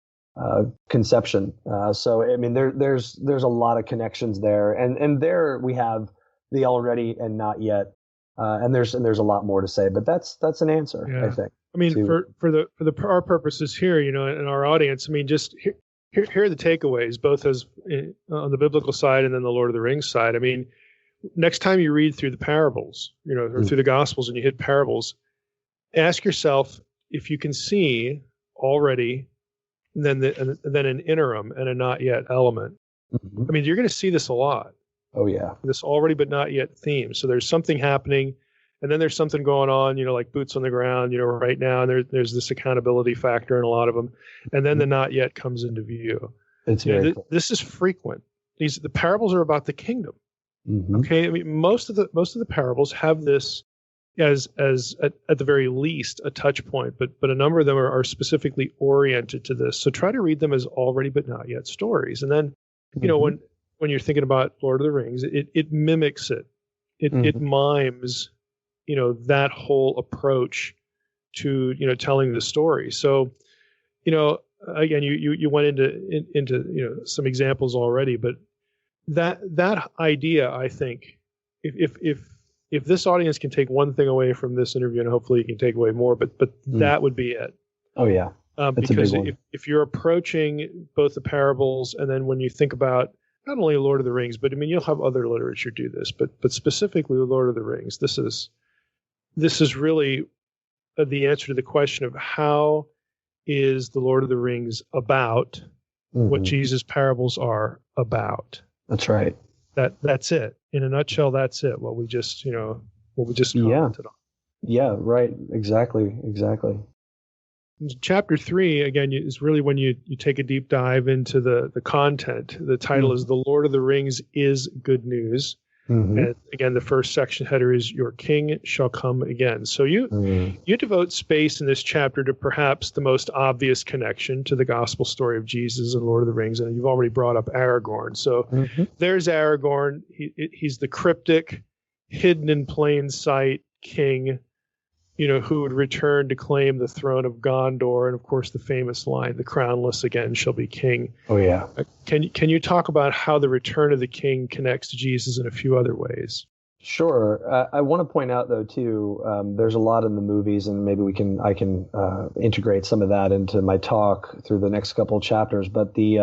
conception. So I mean, there's a lot of connections there, and there we have the already and not yet, and there's a lot more to say, but that's an answer, I think. I mean, for our purposes here, and our audience, I mean, just here are the takeaways, both as on the biblical side and then the Lord of the Rings side. I mean, next time you read through the parables, or through the Gospels, and you hit parables, ask yourself if you can see already. Then an interim and a not yet element. I mean, you're going to see this a lot. Oh yeah, this already but not yet theme. So there's something happening, and then there's something going on. Like boots on the ground. Right now, and there's this accountability factor in a lot of them, and then the not yet comes into view. It's very cool. This is frequent. The parables are about the kingdom. Okay, I mean most of the parables have this as at the very least a touch point, but a number of them are specifically oriented to this. So try to read them as already but not yet stories. And then, when you're thinking about Lord of the Rings, it mimics it. It mimes, that whole approach to, telling the story. So, again, you went into some examples already, but that idea, I think, if this audience can take one thing away from this interview, and hopefully you can take away more, but that would be it. Oh yeah, because if you're approaching both the parables, and then when you think about not only Lord of the Rings, but I mean you'll have other literature do this, but specifically Lord of the Rings, this is really the answer to the question of how is the Lord of the Rings about what Jesus' parables are about. That's right. That's it. In a nutshell, that's it. What we just commented on. Yeah, right. Exactly. Chapter 3, again, is really when you take a deep dive into the content. The title is The Lord of the Rings is Good News. And again, the first section header is Your King Shall Come Again. So you devote space in this chapter to perhaps the most obvious connection to the gospel story of Jesus and Lord of the Rings. And you've already brought up Aragorn. So there's Aragorn. He's the cryptic, hidden in plain sight king, who would return to claim the throne of Gondor. And of course, the famous line, the crownless again shall be king. Oh yeah. Can you talk about how the return of the king connects to Jesus in a few other ways? Sure. I want to point out though too, there's a lot in the movies, and maybe I can integrate some of that into my talk through the next couple of chapters. But the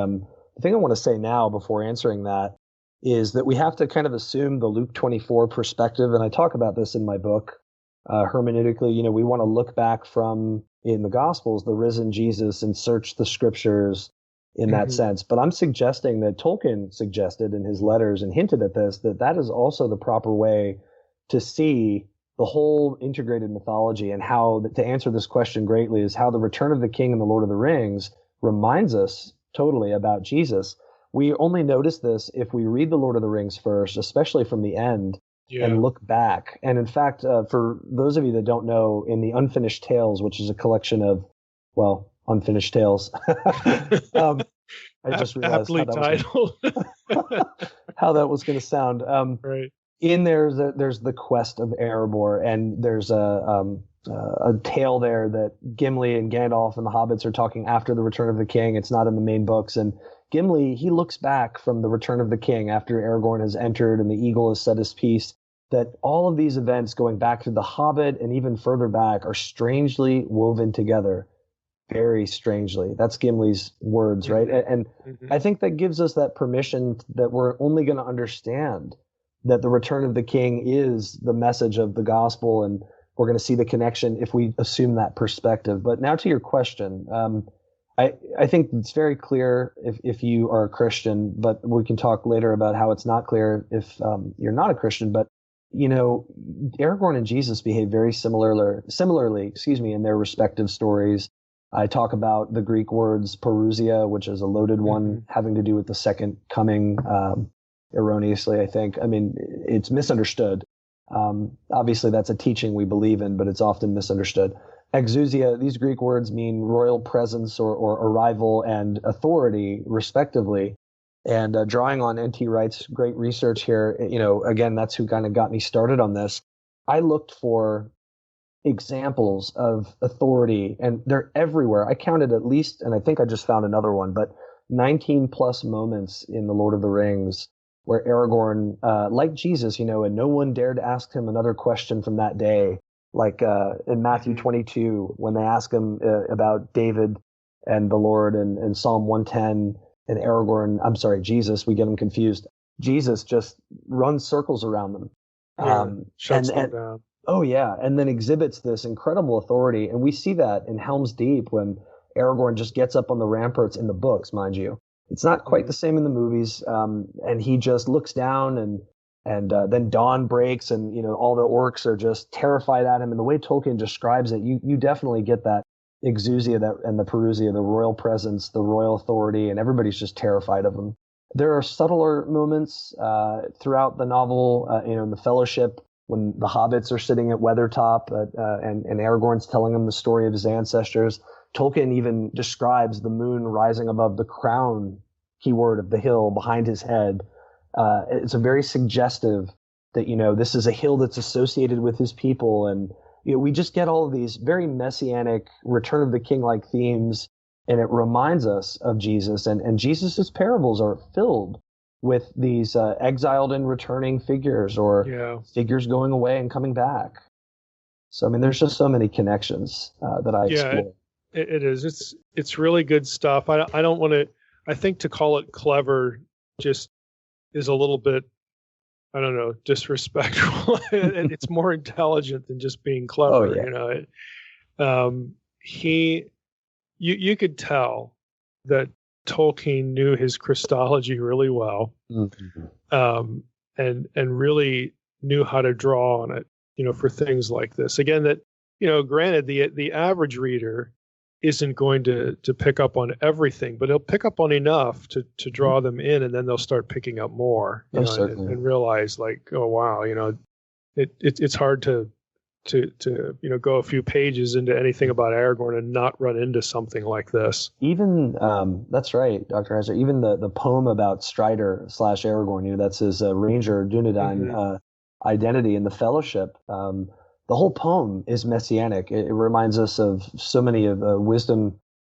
thing I want to say now before answering that is that we have to kind of assume the Luke 24 perspective. And I talk about this in my book. Hermeneutically, we want to look back from in the Gospels, the risen Jesus, and search the scriptures in that sense. But I'm suggesting that Tolkien suggested in his letters and hinted at this, that is also the proper way to see the whole integrated mythology, and how, to answer this question greatly, is how the return of the king in the Lord of the Rings reminds us totally about Jesus. We only notice this if we read the Lord of the Rings first, especially from the end, and look back. And in fact, for those of you that don't know, in the Unfinished Tales, which is a collection of, unfinished tales, I just realized how that was going to sound. Right. In there's the quest of Erebor, and there's a tale there that Gimli and Gandalf and the hobbits are talking after the Return of the King. It's not in the main books, and Gimli, he looks back from the Return of the King after Aragorn has entered and the eagle has said his piece, that all of these events going back to the Hobbit and even further back are strangely woven together. very strangely. That's Gimli's words, right? And I think that gives us that permission that we're only going to understand that the return of the king is the message of the gospel, and we're going to see the connection if we assume that perspective. But now to your question, I think it's very clear if you are a Christian, but we can talk later about how it's not clear if you're not a Christian. But, Aragorn and Jesus behave very similarly, in their respective stories. I talk about the Greek words parousia, which is a loaded one having to do with the second coming, erroneously, I think. I mean, it's misunderstood. Obviously, that's a teaching we believe in, but it's often misunderstood. Exousia, these Greek words mean royal presence or arrival and authority, respectively. And drawing on N.T. Wright's great research here, again, that's who kind of got me started on this. I looked for examples of authority, and they're everywhere. I counted at least, and I think I just found another one, but 19 plus moments in The Lord of the Rings where Aragorn, like Jesus, and no one dared ask him another question from that day. Like in Matthew 22, when they ask him about David and the Lord, and Psalm 110 and Jesus, we get them confused. Jesus just runs circles around them. Shuts them down. Oh, yeah. And then exhibits this incredible authority. And we see that in Helm's Deep when Aragorn just gets up on the ramparts in the books, mind you. It's not quite the same in the movies. And he just looks down and then dawn breaks and, all the orcs are just terrified at him. And the way Tolkien describes it, you definitely get that exousia and the parousia, the royal presence, the royal authority, and everybody's just terrified of him. There are subtler moments throughout the novel, in the Fellowship, when the hobbits are sitting at Weathertop and Aragorn's telling them the story of his ancestors. Tolkien even describes the moon rising above the crown, keyword, of the hill behind his head. It's a very suggestive that, this is a hill that's associated with his people. And, we just get all of these very messianic Return of the King-like themes, and it reminds us of Jesus. And Jesus's parables are filled with these exiled and returning figures, or figures going away and coming back. So, I mean, there's just so many connections that I explore. It is. It's really good stuff. I don't want to. I think to call it clever just is a little bit, I don't know, disrespectful. It's more intelligent than just being clever. You could tell that Tolkien knew his Christology really well, and really knew how to draw on it, for things like this. Again, that, granted, the average reader isn't going to pick up on everything, but he'll pick up on enough to draw them in, and then they'll start picking up more, and realize, like, oh wow, it's hard to go a few pages into anything about Aragorn and not run into something like this. Even that's right, Dr. Heiser. Even the poem about Strider / Aragorn, that's his Ranger Dunedain identity in the Fellowship. The whole poem is messianic. It reminds us of so many of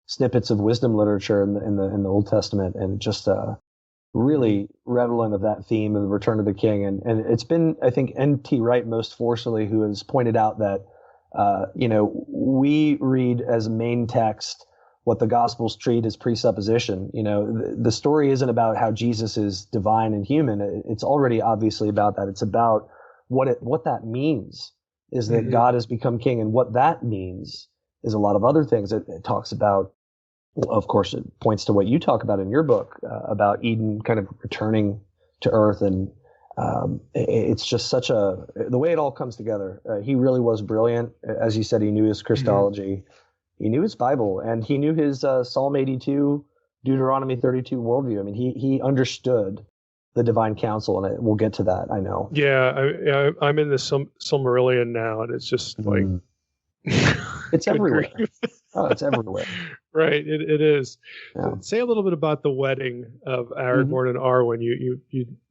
snippets of wisdom literature in the Old Testament, and just really redolent of that theme of the Return of the King. And it's been, I think, N.T. Wright most forcefully who has pointed out that we read as main text what the Gospels treat as presupposition. The story isn't about how Jesus is divine and human. It's already obviously about that. It's about what that means. Is that God has become king, and what that means is a lot of other things. It talks about, of course, it points to what you talk about in your book about Eden kind of returning to earth, and it's just the way it all comes together. He really was brilliant. As you said, he knew his Christology, he knew his Bible, and he knew his Psalm 82, Deuteronomy 32 worldview. I mean, he understood the divine counsel, and we'll get to that, I know. Yeah, I'm in the Silmarillion now, and it's just like it's everywhere. Oh, it's everywhere. Right, it is. Yeah. Say a little bit about the wedding of Aragorn and Arwen.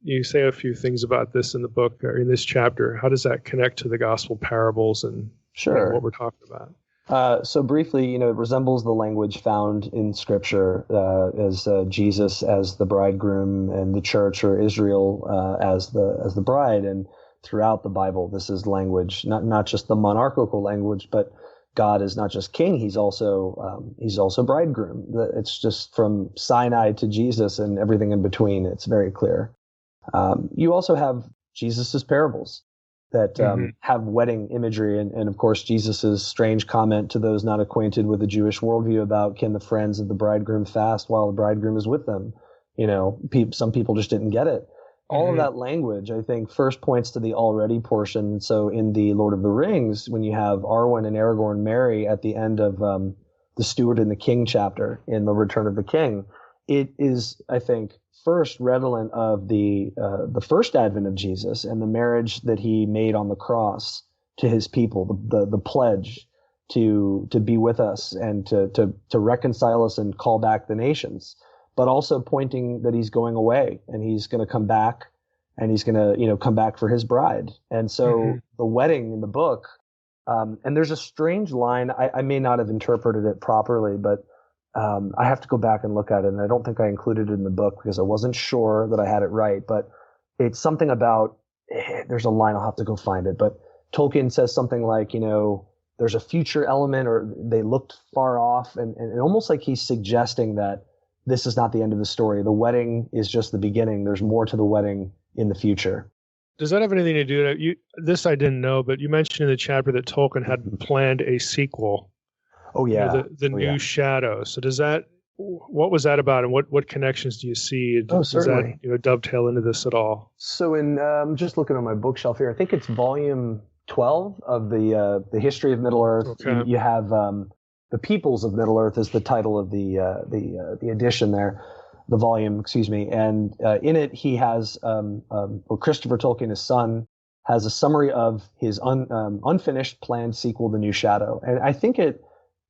You say a few things about this in the book, or in this chapter. How does that connect to the gospel parables and what we're talking about? So briefly, it resembles the language found in Scripture as Jesus as the bridegroom and the church, or Israel as the bride. And throughout the Bible, this is language, not just the monarchical language, but God is not just king; he's also bridegroom. It's just from Sinai to Jesus and everything in between. It's very clear. You also have Jesus's parables that have wedding imagery, and of course Jesus's strange comment to those not acquainted with the Jewish worldview about can the friends of the bridegroom fast while the bridegroom is with them. Some people just didn't get it. All of that language, I think, first points to the already portion. So in the Lord of the Rings, when you have Arwen and Aragorn marry at the end of the Steward and the King chapter in the Return of the King, it is, I think, first redolent of the first advent of Jesus and the marriage that he made on the cross to his people, the pledge to be with us and to reconcile us and call back the nations, but also pointing that he's going away and he's going to come back and he's going to, come back for his bride. And so the wedding in the book, and there's a strange line, I may not have interpreted it properly, but I have to go back and look at it, and I don't think I included it in the book because I wasn't sure that I had it right, but it's something about, there's a line, I'll have to go find it, but Tolkien says something like, there's a future element, or they looked far off, and almost like he's suggesting that this is not the end of the story. The wedding is just the beginning. There's more to the wedding in the future. Does that have anything to do with this? I didn't know, but you mentioned in the chapter that Tolkien had planned a sequel. Oh yeah, the new Shadow. So what was that about, and what connections do you see? Certainly. Does that dovetail into this at all? So in just looking on my bookshelf here, I think it's volume 12 of the History of Middle Earth. Okay. You have the Peoples of Middle Earth is the title of the edition there, the volume, excuse me. And in it, he has Christopher Tolkien, his son, has a summary of his unfinished planned sequel, The New Shadow. And I think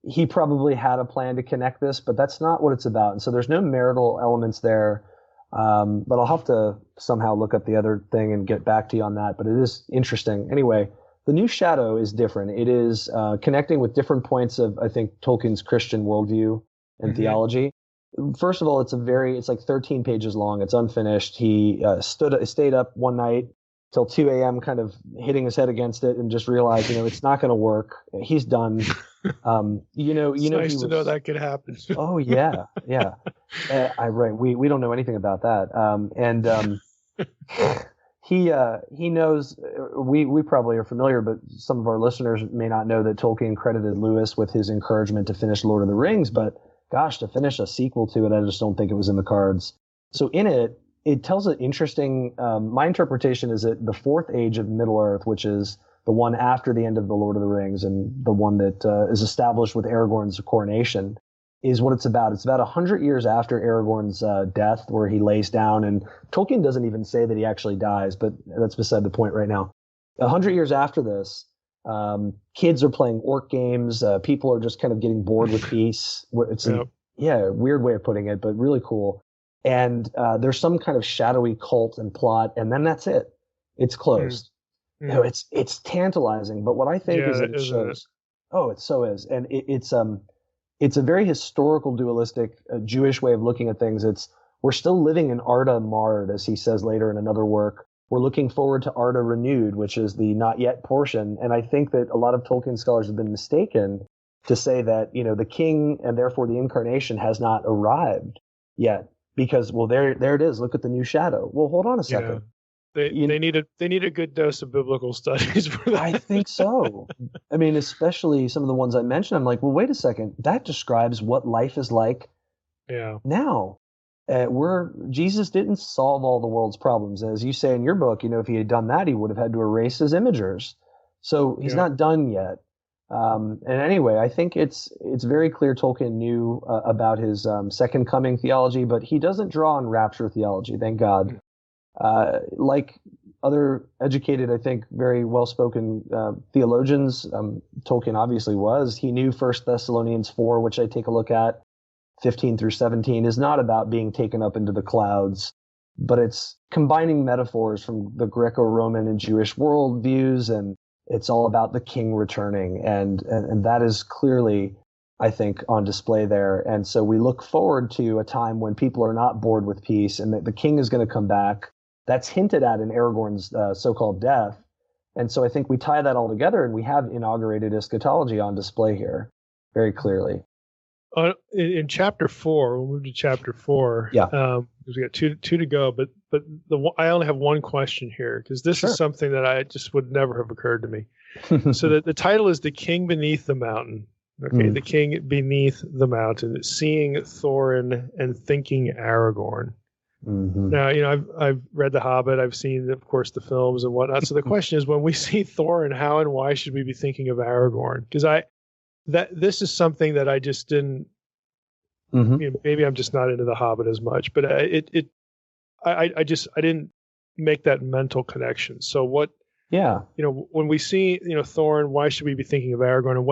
he probably had a plan to connect this, but that's not what it's about. And so there's no marital elements there. But I'll have to somehow look up the other thing and get back to you on that. But it is interesting. Anyway, The New Shadow is different. It is connecting with different points of, I think, Tolkien's Christian worldview and theology. First of all, it's like 13 pages long. It's unfinished. He stayed up one night till 2 a.m. kind of hitting his head against it and just realized, it's not going to work. He's done. It's nice to know that could happen. Oh yeah. Yeah. Right. We don't know anything about that. He knows, we probably are familiar, but some of our listeners may not know that Tolkien credited Lewis with his encouragement to finish Lord of the Rings, but gosh, to finish a sequel to it, I just don't think it was in the cards. So in it tells an interesting, my interpretation is that the fourth age of Middle Earth, which is the one after the end of the Lord of the Rings and the one that is established with Aragorn's coronation, is what it's about. It's about 100 years after Aragorn's death, where he lays down, and Tolkien doesn't even say that he actually dies, but that's beside the point right now. 100 years after this, kids are playing orc games. People are just kind of getting bored with peace. It's a weird way of putting it, but really cool. And there's some kind of shadowy cult and plot, and then that's it. It's closed. It's tantalizing, but what I think is that it shows. Oh, it so is, and it's a very historical, dualistic Jewish way of looking at things. We're still living in Arda Marred, as he says later in another work. We're looking forward to Arda Renewed, which is the not yet portion. And I think that a lot of Tolkien scholars have been mistaken to say that, the king and therefore the incarnation has not arrived yet. Because, well, there it is. Look at the new shadow. Well, hold on a second. They need a good dose of biblical studies for that. I think so. I mean, especially some of the ones I mentioned. I'm like, well, wait a second. That describes what life is like now. Jesus didn't solve all the world's problems. As you say in your book, if he had done that, he would have had to erase his imagers. So he's not done yet. And anyway, I think it's very clear Tolkien knew about his second coming theology, but he doesn't draw on rapture theology, thank God. Like other educated, I think, very well-spoken theologians, Tolkien obviously was. He knew 1 Thessalonians 4, which I take a look at, 15 through 17, is not about being taken up into the clouds, but it's combining metaphors from the Greco-Roman and Jewish worldviews, and it's all about the king returning, and that is clearly, I think, on display there. And so we look forward to a time when people are not bored with peace, and that the king is going to come back. That's hinted at in Aragorn's so-called death. And so I think we tie that all together, and we have inaugurated eschatology on display here very clearly. In chapter 4, we'll move to chapter 4. Yeah. Because we got two to go, but I only have one question here, because this Sure. is something that I just would never have occurred to me. So the title is "The King Beneath the Mountain." Okay, the king beneath the mountain, seeing Thorin and thinking Aragorn. Mm-hmm. Now, I've read The Hobbit. I've seen, of course, the films and whatnot. So the question is, when we see Thorin, how and why should we be thinking of Aragorn? Because this is something that I just didn't. Maybe I'm just not into The Hobbit as much, but I didn't make that mental connection. So what? Yeah. When we see Thorin, why should we be thinking of Aragorn, and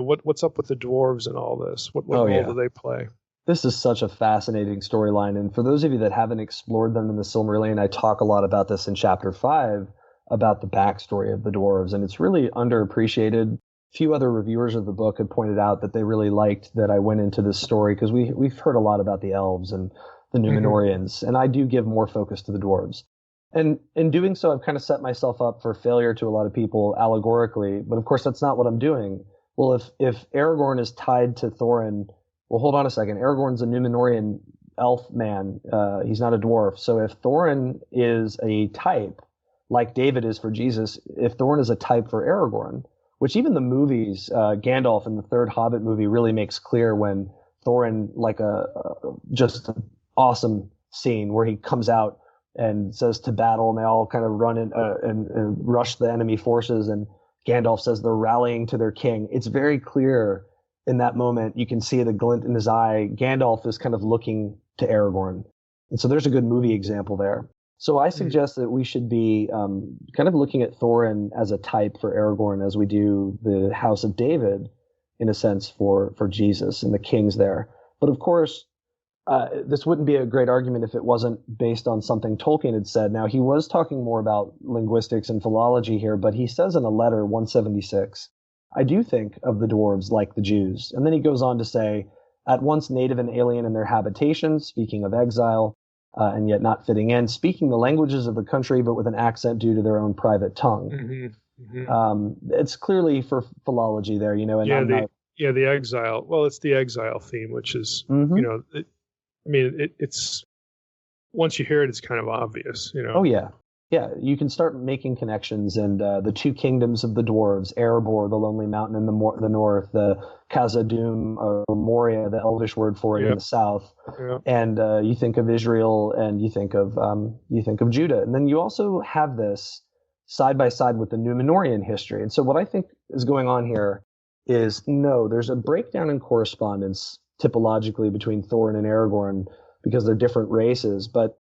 what's up with the dwarves and all this? What role do they play? This is such a fascinating storyline. And for those of you that haven't explored them in the Silmarillion, I talk a lot about this in chapter 5, about the backstory of the dwarves. And it's really underappreciated. A few other reviewers of the book had pointed out that they really liked that I went into this story, because we've heard a lot about the elves and the Númenóreans, and I do give more focus to the dwarves. And in doing so, I've kind of set myself up for failure to a lot of people allegorically. But of course, that's not what I'm doing. Well, if Aragorn is tied to Thorin, well, hold on a second. Aragorn's a Númenórean elf man. He's not a dwarf. So if Thorin is a type, like David is for Jesus, if Thorin is a type for Aragorn, which even the movies, Gandalf in the third Hobbit movie really makes clear, when Thorin, like just an awesome scene where he comes out and says to battle, and they all kind of run in, and rush the enemy forces, and Gandalf says they're rallying to their king. It's very clear in that moment. You can see the glint in his eye. Gandalf is kind of looking to Aragorn. And so there's a good movie example there. So I suggest that we should be kind of looking at Thorin as a type for Aragorn, as we do the House of David, in a sense, for Jesus and the kings there. But of course, this wouldn't be a great argument if it wasn't based on something Tolkien had said. Now, he was talking more about linguistics and philology here, but he says in a letter, 176, I do think of the dwarves like the Jews. And then he goes on to say, at once native and alien in their habitation, speaking of exile, and yet not fitting in, speaking the languages of the country, but with an accent due to their own private tongue. It's clearly for philology there, and the exile. Well, it's the exile theme, which is, it's once you hear it, it's kind of obvious, Oh yeah. Yeah, you can start making connections, and the two kingdoms of the dwarves, Erebor, the lonely mountain in the north, the Khazad-dûm, or Moria, the Elvish word for it, in the south, and you think of Israel, and you think of Judah, and then you also have this side by side with the Númenórean history. And so what I think is going on here is, there's a breakdown in correspondence typologically between Thorin and Aragorn, because they're different races, but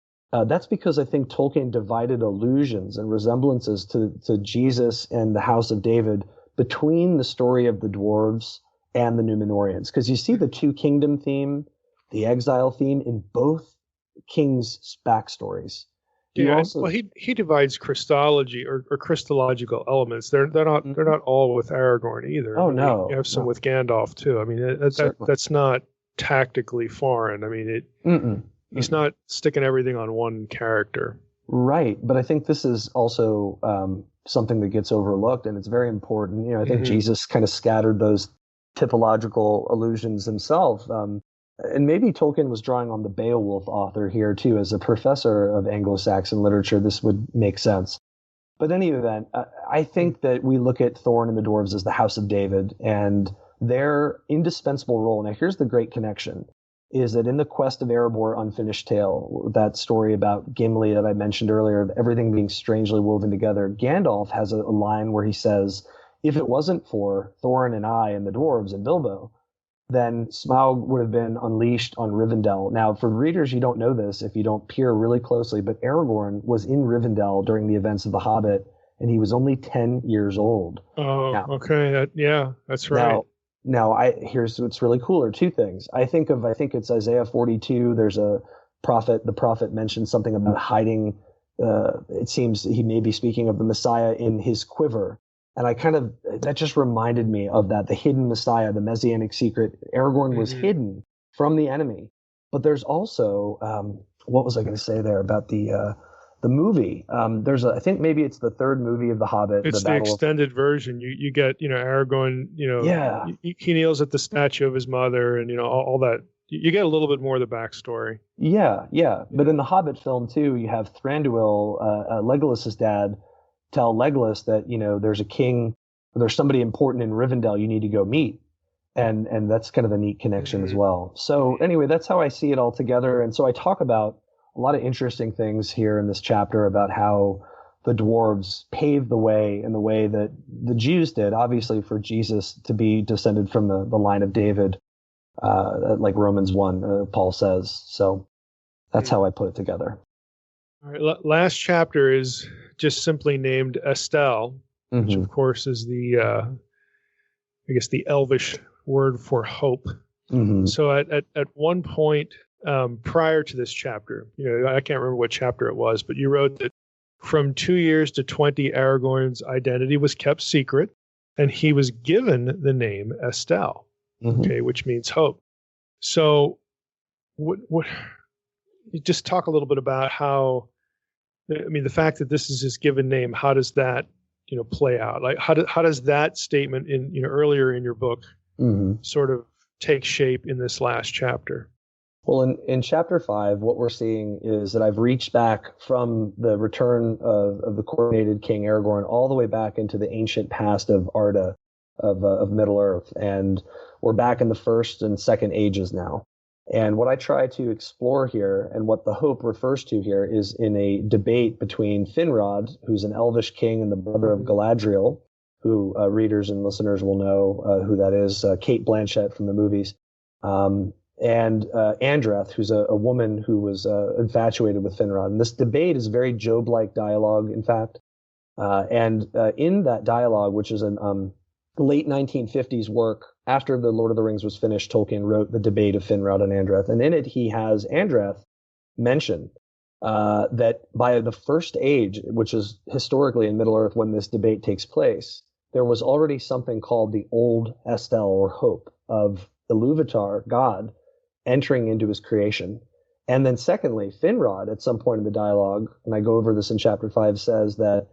that's because I think Tolkien divided allusions and resemblances to Jesus and the House of David between the story of the dwarves and the Númenóreans. Because you see the two kingdom theme, the exile theme, in both kings' backstories. He divides Christology or Christological elements. They're not all with Aragorn either. Oh no, you have some with Gandalf too. I mean, that's not tactically foreign. I mean, he's not sticking everything on one character. Right. But I think this is also something that gets overlooked, and it's very important. I think Jesus kind of scattered those typological allusions himself. And maybe Tolkien was drawing on the Beowulf author here too. As a professor of Anglo-Saxon literature, this would make sense. But in any event, I think that we look at Thorin and the dwarves as the House of David, and their indispensable role. Now, here's the great connection, is that in the Quest of Erebor Unfinished Tale, that story about Gimli that I mentioned earlier, of everything being strangely woven together, Gandalf has a line where he says, if it wasn't for Thorin and I and the dwarves and Bilbo, then Smaug would have been unleashed on Rivendell. Now, for readers, you don't know this if you don't peer really closely, but Aragorn was in Rivendell during the events of The Hobbit, and he was only 10 years old. Oh, okay. That's right. Here's what's really cool, are two things. I think it's Isaiah 42. There's the prophet mentions something about hiding. It seems he may be speaking of the Messiah in his quiver. And that just reminded me of that, the hidden Messiah, the Messianic secret. Aragorn was hidden from the enemy. But there's also, what was I going to say there about the The movie, I think maybe it's the third movie of The Hobbit. It's the extended version. You get, Aragorn, Yeah. he kneels at the statue of his mother, and, all that. You get a little bit more of the backstory. Yeah. But in the Hobbit film too, you have Thranduil, Legolas's dad, tell Legolas that, there's a king, there's somebody important in Rivendell you need to go meet. And that's kind of a neat connection as well. So anyway, that's how I see it all together. And so I talk about a lot of interesting things here in this chapter about how the dwarves paved the way in the way that the Jews did, obviously for Jesus to be descended from the line of David, like Romans 1, Paul says. So that's how I put it together. All right. Last chapter is just simply named Estelle, which of course is the Elvish word for hope. So at one point prior to this chapter, I can't remember what chapter it was, but you wrote that from 2 years to 20, Aragorn's identity was kept secret, and he was given the name Estelle, which means hope. So what you just talk a little bit about how, the fact that this is his given name, how does that play out? Like how does that statement in earlier in your book sort of take shape in this last chapter? Well, in chapter 5, what we're seeing is that I've reached back from the return of the coronated King Aragorn all the way back into the ancient past of Arda, of Middle Earth, and we're back in the first and second ages now. And what I try to explore here, and what the hope refers to here, is in a debate between Finrod, who's an Elvish king and the brother of Galadriel, who readers and listeners will know who that is, Cate Blanchett from the movies, and Andreth, who's a woman who was infatuated with Finrod. And this debate is very Job-like dialogue, in fact. And in that dialogue, which is an late 1950s work, after The Lord of the Rings was finished, Tolkien wrote The Debate of Finrod and Andreth. And in it, he has Andreth mention that by the first age, which is historically in Middle-earth when this debate takes place, there was already something called the Old Estelle, or hope, of Iluvatar, God, entering into his creation. And then secondly, Finrod, at some point in the dialogue, and I go over this in chapter 5, says that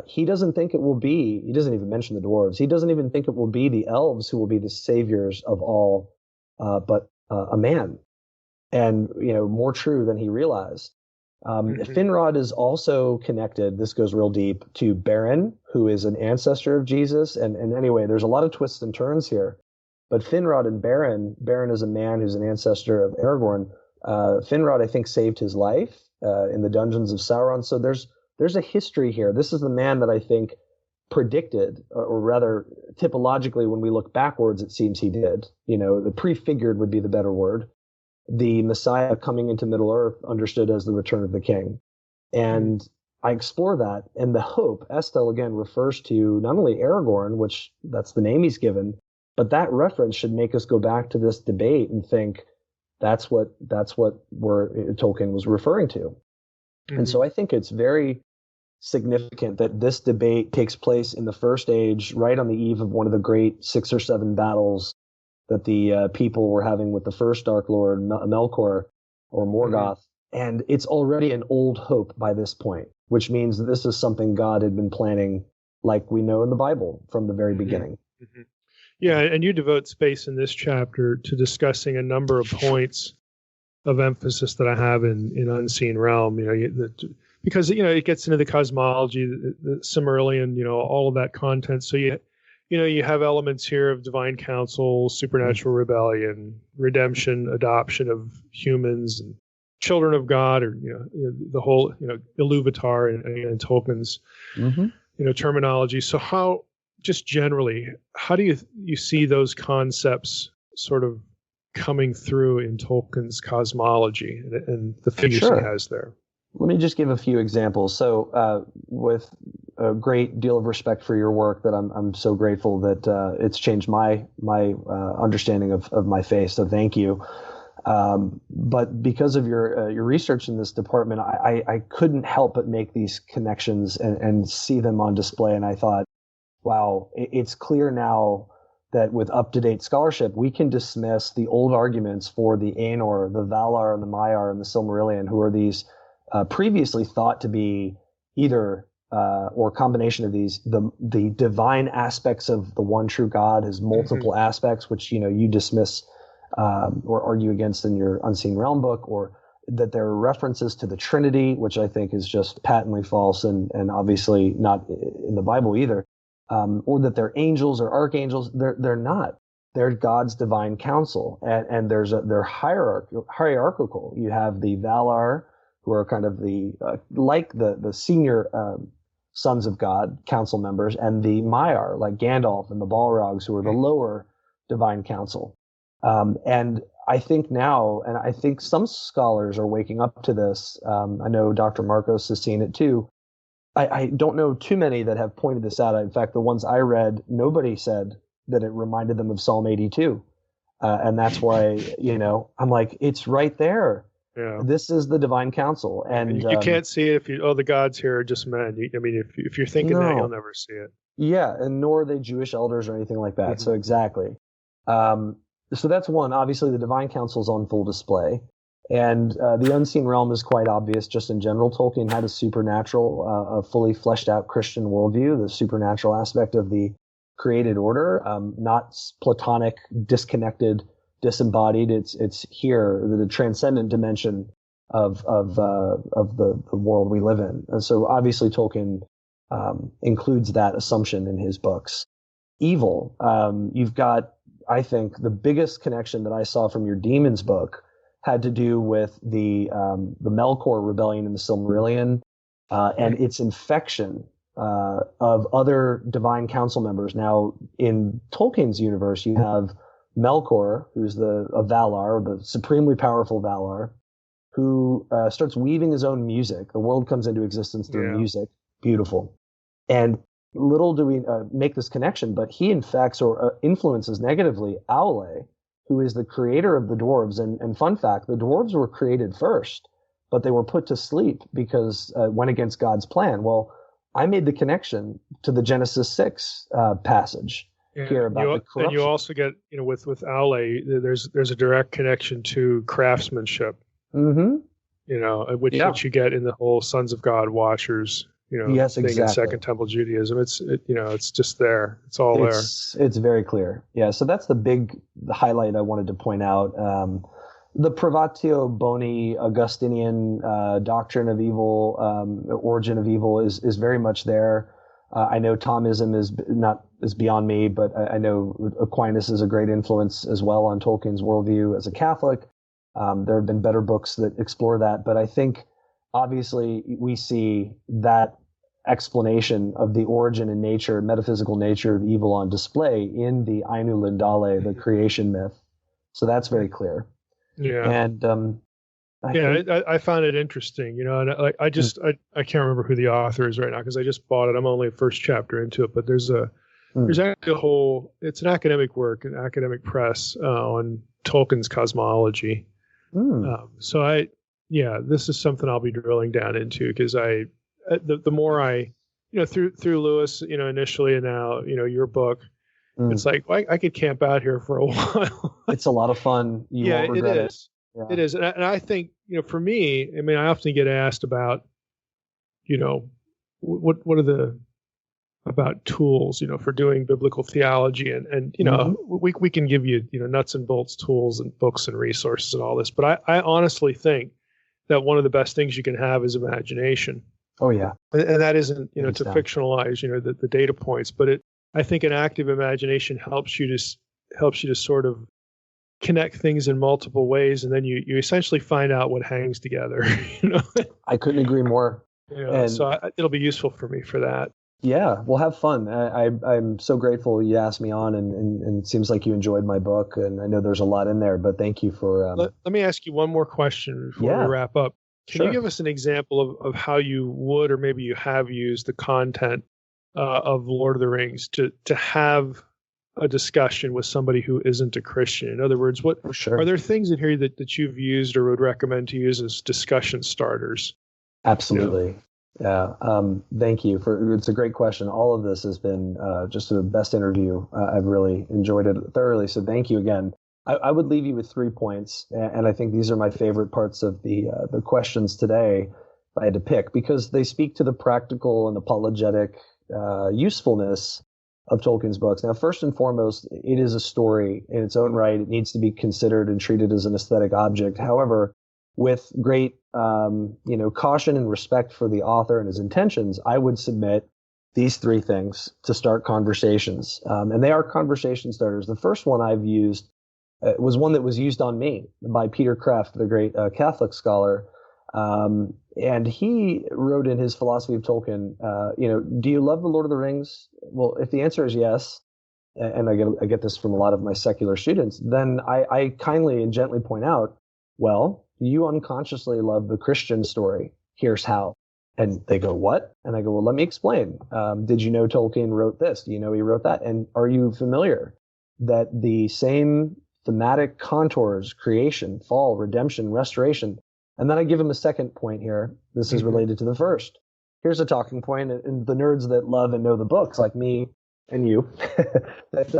he doesn't think it will be, he doesn't even mention the dwarves, he doesn't even think it will be the elves who will be the saviors of all, but a man. And, more true than he realized. Finrod is also connected, this goes real deep, to Beren, who is an ancestor of Jesus. And anyway, there's a lot of twists and turns here. But Finrod and Beren is a man who's an ancestor of Aragorn. Finrod, I think, saved his life in the dungeons of Sauron. So there's a history here. This is the man that I think predicted, or rather typologically, when we look backwards, it seems he did. The prefigured would be the better word. The Messiah coming into Middle-earth, understood as the return of the king. And I explore that. And the hope, Estelle, again, refers to not only Aragorn, which that's the name he's given, but that reference should make us go back to this debate and think that's what Tolkien was referring to. And so I think it's very significant that this debate takes place in the first age, right on the eve of one of the great 6 or 7 battles that the people were having with the first Dark Lord, Melkor, or Morgoth. And it's already an old hope by this point, which means that this is something God had been planning, like we know in the Bible, from the very beginning. Yeah, and you devote space in this chapter to discussing a number of points of emphasis that I have in Unseen Realm. Because it gets into the cosmology, the Silmarillion, all of that content. So you have elements here of divine counsel, supernatural rebellion, redemption, adoption of humans and children of God, or the whole Iluvatar and Tolkien's terminology. So how, just generally, how do you see those concepts sort of coming through in Tolkien's cosmology and the figures he has there? Let me just give a few examples. So with a great deal of respect for your work, that I'm so grateful that it's changed my understanding of my faith. So thank you. But because of your research in this department, I couldn't help but make these connections and see them on display. And I thought, wow, it's clear now that with up-to-date scholarship, we can dismiss the old arguments for the Aenor, the Valar, and the Maiar, and the Silmarillion, who are these previously thought to be either or a combination of these, the divine aspects of the one true God, his multiple aspects, which you dismiss or argue against in your Unseen Realm book, or that there are references to the Trinity, which I think is just patently false and obviously not in the Bible either, or that they're angels or archangels. They're not. They're God's divine counsel, and they're hierarchical. You have the Valar, who are kind of the senior sons of God, council members, and the Maiar, like Gandalf and the Balrogs, who are the lower divine council. And I think now, and I think some scholars are waking up to this. I know Dr. Marcos has seen it too. I don't know too many that have pointed this out. In fact, the ones I read, nobody said that it reminded them of Psalm 82. And that's why, I'm like, it's right there. Yeah. This is the divine counsel. And you can't see it if the gods here are just men. If you're thinking that, you'll never see it. Yeah, and nor are they Jewish elders or anything like that. So exactly. So that's one. Obviously, the divine counsel is on full display. And the unseen realm is quite obvious just in general. Tolkien had a supernatural, a fully fleshed out Christian worldview, the supernatural aspect of the created order, not Platonic, disconnected, disembodied. It's here, the transcendent dimension of the world we live in. And so obviously Tolkien includes that assumption in his books. Evil, you've got, I think, the biggest connection that I saw from your Demons book had to do with the Melkor rebellion in the Silmarillion and its infection of other divine council members. Now, in Tolkien's universe, you have Melkor, who's a Valar, the supremely powerful Valar, who starts weaving his own music. The world comes into existence through music. Beautiful. And little do we make this connection, but he infects or influences negatively Aule, who is the creator of the dwarves. And fun fact, the dwarves were created first, but they were put to sleep because went against God's plan. Well, I made the connection to the Genesis 6 passage here about the corruption. And you also get, with Aule, there's a direct connection to craftsmanship. Mm-hmm. Which you get in the whole Sons of God Watchers. Yes, thing exactly. in Second Temple Judaism. It's just there. It's all there. It's very clear. Yeah. So that's the highlight I wanted to point out. The Privatio Boni Augustinian doctrine of evil, origin of evil is very much there. I know Thomism is beyond me, but I know Aquinas is a great influence as well on Tolkien's worldview as a Catholic. There have been better books that explore that, but I think obviously we see that explanation of the origin and nature, metaphysical nature of evil on display in the Ainu Lindale, the creation myth. So that's very clear. Yeah. And I found it interesting, and I can't remember who the author is right now because I just bought it. I'm only first chapter into it, but there's actually it's an academic work, an academic press on Tolkien's cosmology. This is something I'll be drilling down into because the more I, through Lewis, initially, and now, your book, it's like, I could camp out here for a while. It's a lot of fun. You won't regret it. Yeah. It is. And I think, for me, I often get asked about, what are about tools, for doing biblical theology and we can give you, nuts and bolts tools and books and resources and all this. But I honestly think that one of the best things you can have is imagination. Oh yeah. And that isn't, to fictionalize, the data points, but I think an active imagination helps you to sort of connect things in multiple ways. And then you essentially find out what hangs together, I couldn't agree more. So it'll be useful for me for that. Yeah, well, have fun. I'm so grateful you asked me on, and it seems like you enjoyed my book, and I know there's a lot in there, but thank you for... Let me ask you one more question before we wrap up. Can you give us an example of how you would, or maybe you have used the content of Lord of the Rings to have a discussion with somebody who isn't a Christian? In other words, are there things in here that you've used or would recommend to use as discussion starters? Absolutely. Yeah. Thank you it's a great question. All of this has been just the best interview. I've really enjoyed it thoroughly. So thank you again. I would leave you with 3 points, and I think these are my favorite parts of the questions today. I had to pick, because they speak to the practical and apologetic usefulness of Tolkien's books. Now, first and foremost, it is a story in its own right. It needs to be considered and treated as an aesthetic object. However, with great caution and respect for the author and his intentions, I would submit these three things to start conversations. And they are conversation starters. The first one I've used was one that was used on me by Peter Kreeft, the great Catholic scholar. And he wrote in his philosophy of Tolkien, do you love the Lord of the Rings? Well, if the answer is yes, and I get this from a lot of my secular students, then I kindly and gently point out, well, you unconsciously love the Christian story. Here's how. And they go, what? And I go, well, let me explain. Did you know Tolkien wrote this? Do you know he wrote that? And are you familiar that the same thematic contours, creation, fall, redemption, restoration? And then I give him a second point here. This is related to the first. Here's a talking point, and the nerds that love and know the books, like me and you, that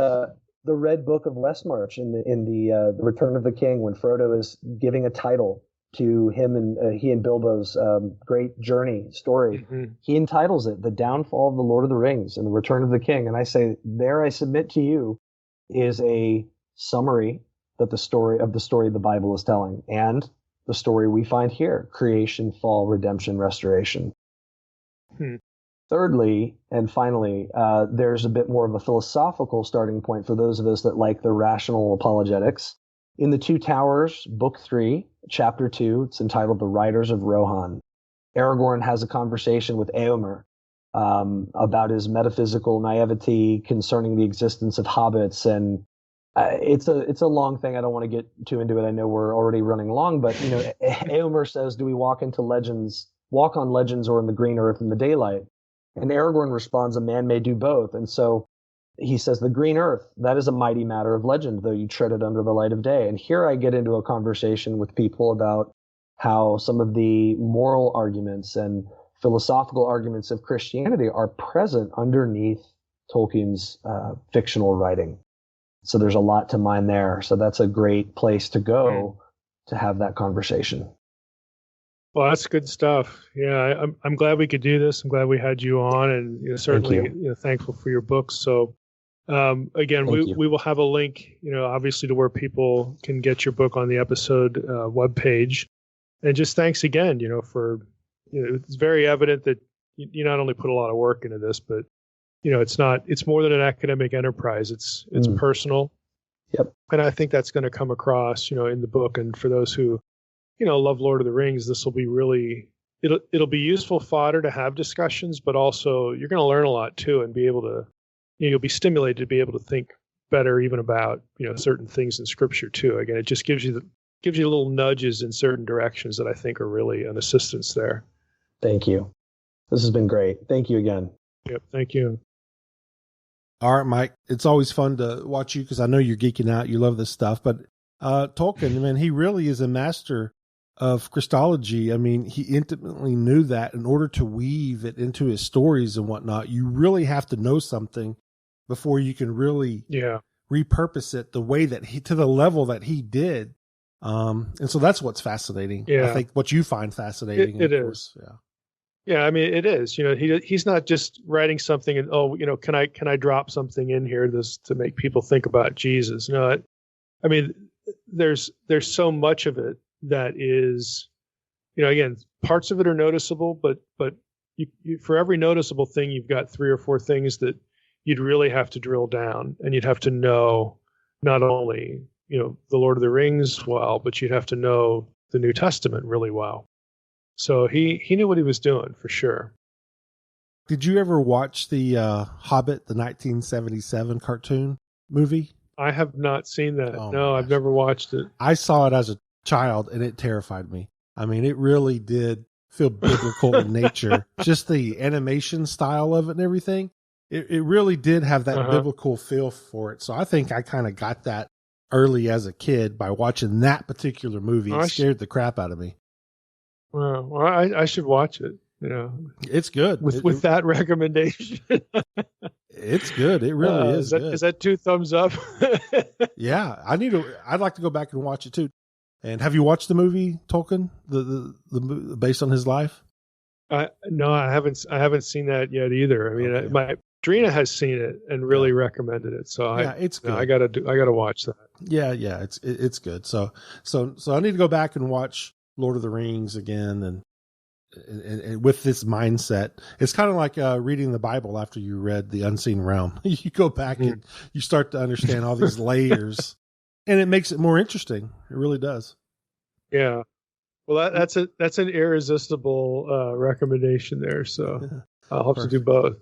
the Red Book of Westmarch in the Return of the King, when Frodo is giving a title to him and he and Bilbo's great journey story, he entitles it "The Downfall of the Lord of the Rings and the Return of the King." And I say, there I submit to you is a summary that the story the Bible is telling, and the story we find here: creation, fall, redemption, restoration. Thirdly, and finally, there's a bit more of a philosophical starting point for those of us that like the rational apologetics. In The Two Towers, Book 3, Chapter 2, it's entitled The Riders of Rohan. Aragorn has a conversation with Éomer about his metaphysical naivety concerning the existence of hobbits, and it's a long thing. I don't want to get too into it. I know we're already running long, but Éomer says, "Do we walk on legends, or in the green earth in the daylight?" And Aragorn responds, "A man may do both." And so he says, "The green earth, that is a mighty matter of legend, though you tread it under the light of day." And here I get into a conversation with people about how some of the moral arguments and philosophical arguments of Christianity are present underneath Tolkien's fictional writing. So there's a lot to mine there. So that's a great place to go to have that conversation. Well, that's good stuff. Yeah, I'm glad we could do this. I'm glad we had you on, and certainly thankful for your books. So again, we will have a link, obviously, to where people can get your book on the episode webpage. And just thanks again, for it's very evident that you not only put a lot of work into this, but it's more than an academic enterprise. It's personal. Yep. And I think that's going to come across, in the book. And for those who, love Lord of the Rings, this will be really, it'll be useful fodder to have discussions, but also you're going to learn a lot too, and be able to, you'll be stimulated to be able to think better even about, certain things in Scripture too. Again, it just gives you little nudges in certain directions that I think are really an assistance there. Thank you. This has been great. Thank you again. Yep. Thank you. All right, Mike. It's always fun to watch you because I know you're geeking out. You love this stuff. But Tolkien, man, he really is a master of Christology. I mean, he intimately knew that in order to weave it into his stories and whatnot, you really have to know something before you can really repurpose it the way that to the level that he did. And so that's what's fascinating. Yeah. I think what you find fascinating. It is. Yeah. Yeah, I mean, it is. He's not just writing something and can I drop something in here to make people think about Jesus? No, I mean, there's so much of it that is, again, parts of it are noticeable, but you for every noticeable thing, you've got 3 or 4 things that you'd really have to drill down, and you'd have to know not only the Lord of the Rings well, but you'd have to know the New Testament really well. So he knew what he was doing for sure. Did you ever watch the Hobbit, the 1977 cartoon movie? I have not seen that. Oh, no, I've never watched it. I saw it as a child and it terrified me. I mean, it really did feel biblical in nature. Just the animation style of it and everything. It really did have that biblical feel for it. So I think I kind of got that early as a kid by watching that particular movie. It scared the crap out of me. Well, I should watch it. It's good with that recommendation. It's good. It really is. Is that 2 thumbs up? Yeah, I'd like to go back and watch it too. And have you watched the movie Tolkien, the based on his life? No, I haven't seen that yet either. I mean, Okay. my Drina has seen it and really recommended it. So it's good. I gotta watch that. Yeah, it's good. So I need to go back and watch Lord of the Rings again, and with this mindset. It's kind of like reading the Bible after you read The Unseen Realm. You go back and you start to understand all these layers, and it makes it more interesting. It really does. Yeah. Well, that's an irresistible recommendation there. So I'll have to do both.